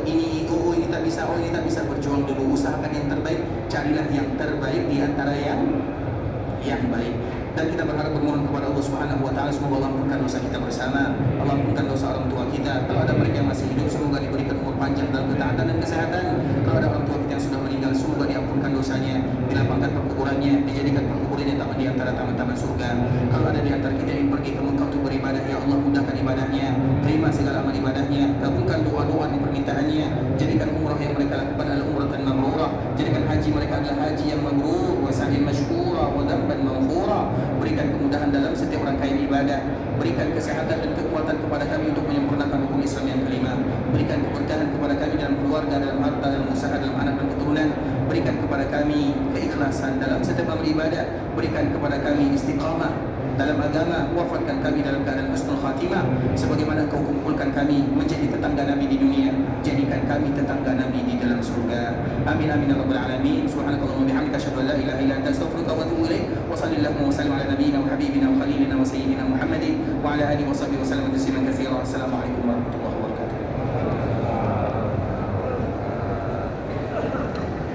Ini tak bisa, ini tak bisa. Berjuang dulu, usahakan yang terbaik, carilah yang terbaik di antara yang baik. Dan kita berharap bermohon kepada Allah Subhanahu wa taala, semoga Allah ampunkan dosa kita bersama, Allah ampunkan dosa orang tua kita. Kalau ada mereka yang masih hidup, semoga diberikan umur panjang dalam ketaatan dan kesehatan. Kalau ada orang tua kita yang sudah meninggal, semoga diampunkan dosanya, dilapangkan perkuburannya, dijadikan perkuburannya di antara taman-taman surga. Kalau ada di antara kita yang pergi ke Mekah untuk beribadah, ya Allah mudahkan ibadahnya, terima segala amal ibadahnya, kabulkan doa-doa dan permintaannya, jadikan umrah yang mereka lakukan adalah umrah dan mabrurah, jadikan haji mereka adalah haji yang mabrur, wa sa'in mashkura, wa dhanban maghfura. Berikan kemudahan dalam setiap rangkaian ibadah, berikan kesehatan dan kekuatan kepada kami untuk menyempurnakan hukum Islam yang kelima, berikan keberkahan kepada kami dalam keluarga, dalam harta, dalam usaha, dalam anak dan keturunan, berikan kepada kami keikhlasan dalam setiap beribadah, berikan kepada kami istiqamah dalam agama, wafatkan kami dalam keadaan husnul khatimah, sebagaimana Kau kumpulkan kami menjadi tetangga Nabi di dunia, jadikan kami tetangga Nabi di dalam surga. Amin amin ya rabbal alamin. Subhanakallahumma bihamdika asyhadu an la ilaha illa anta astaghfiruka wa atubu ilaik. Wa sallallahu wa sallim ala nabiyyina wa habibina wa khalilina wa sayyidina Muhammadin wa ala alihi wa sahbihi wa sallam tasliman katsiran. Assalamu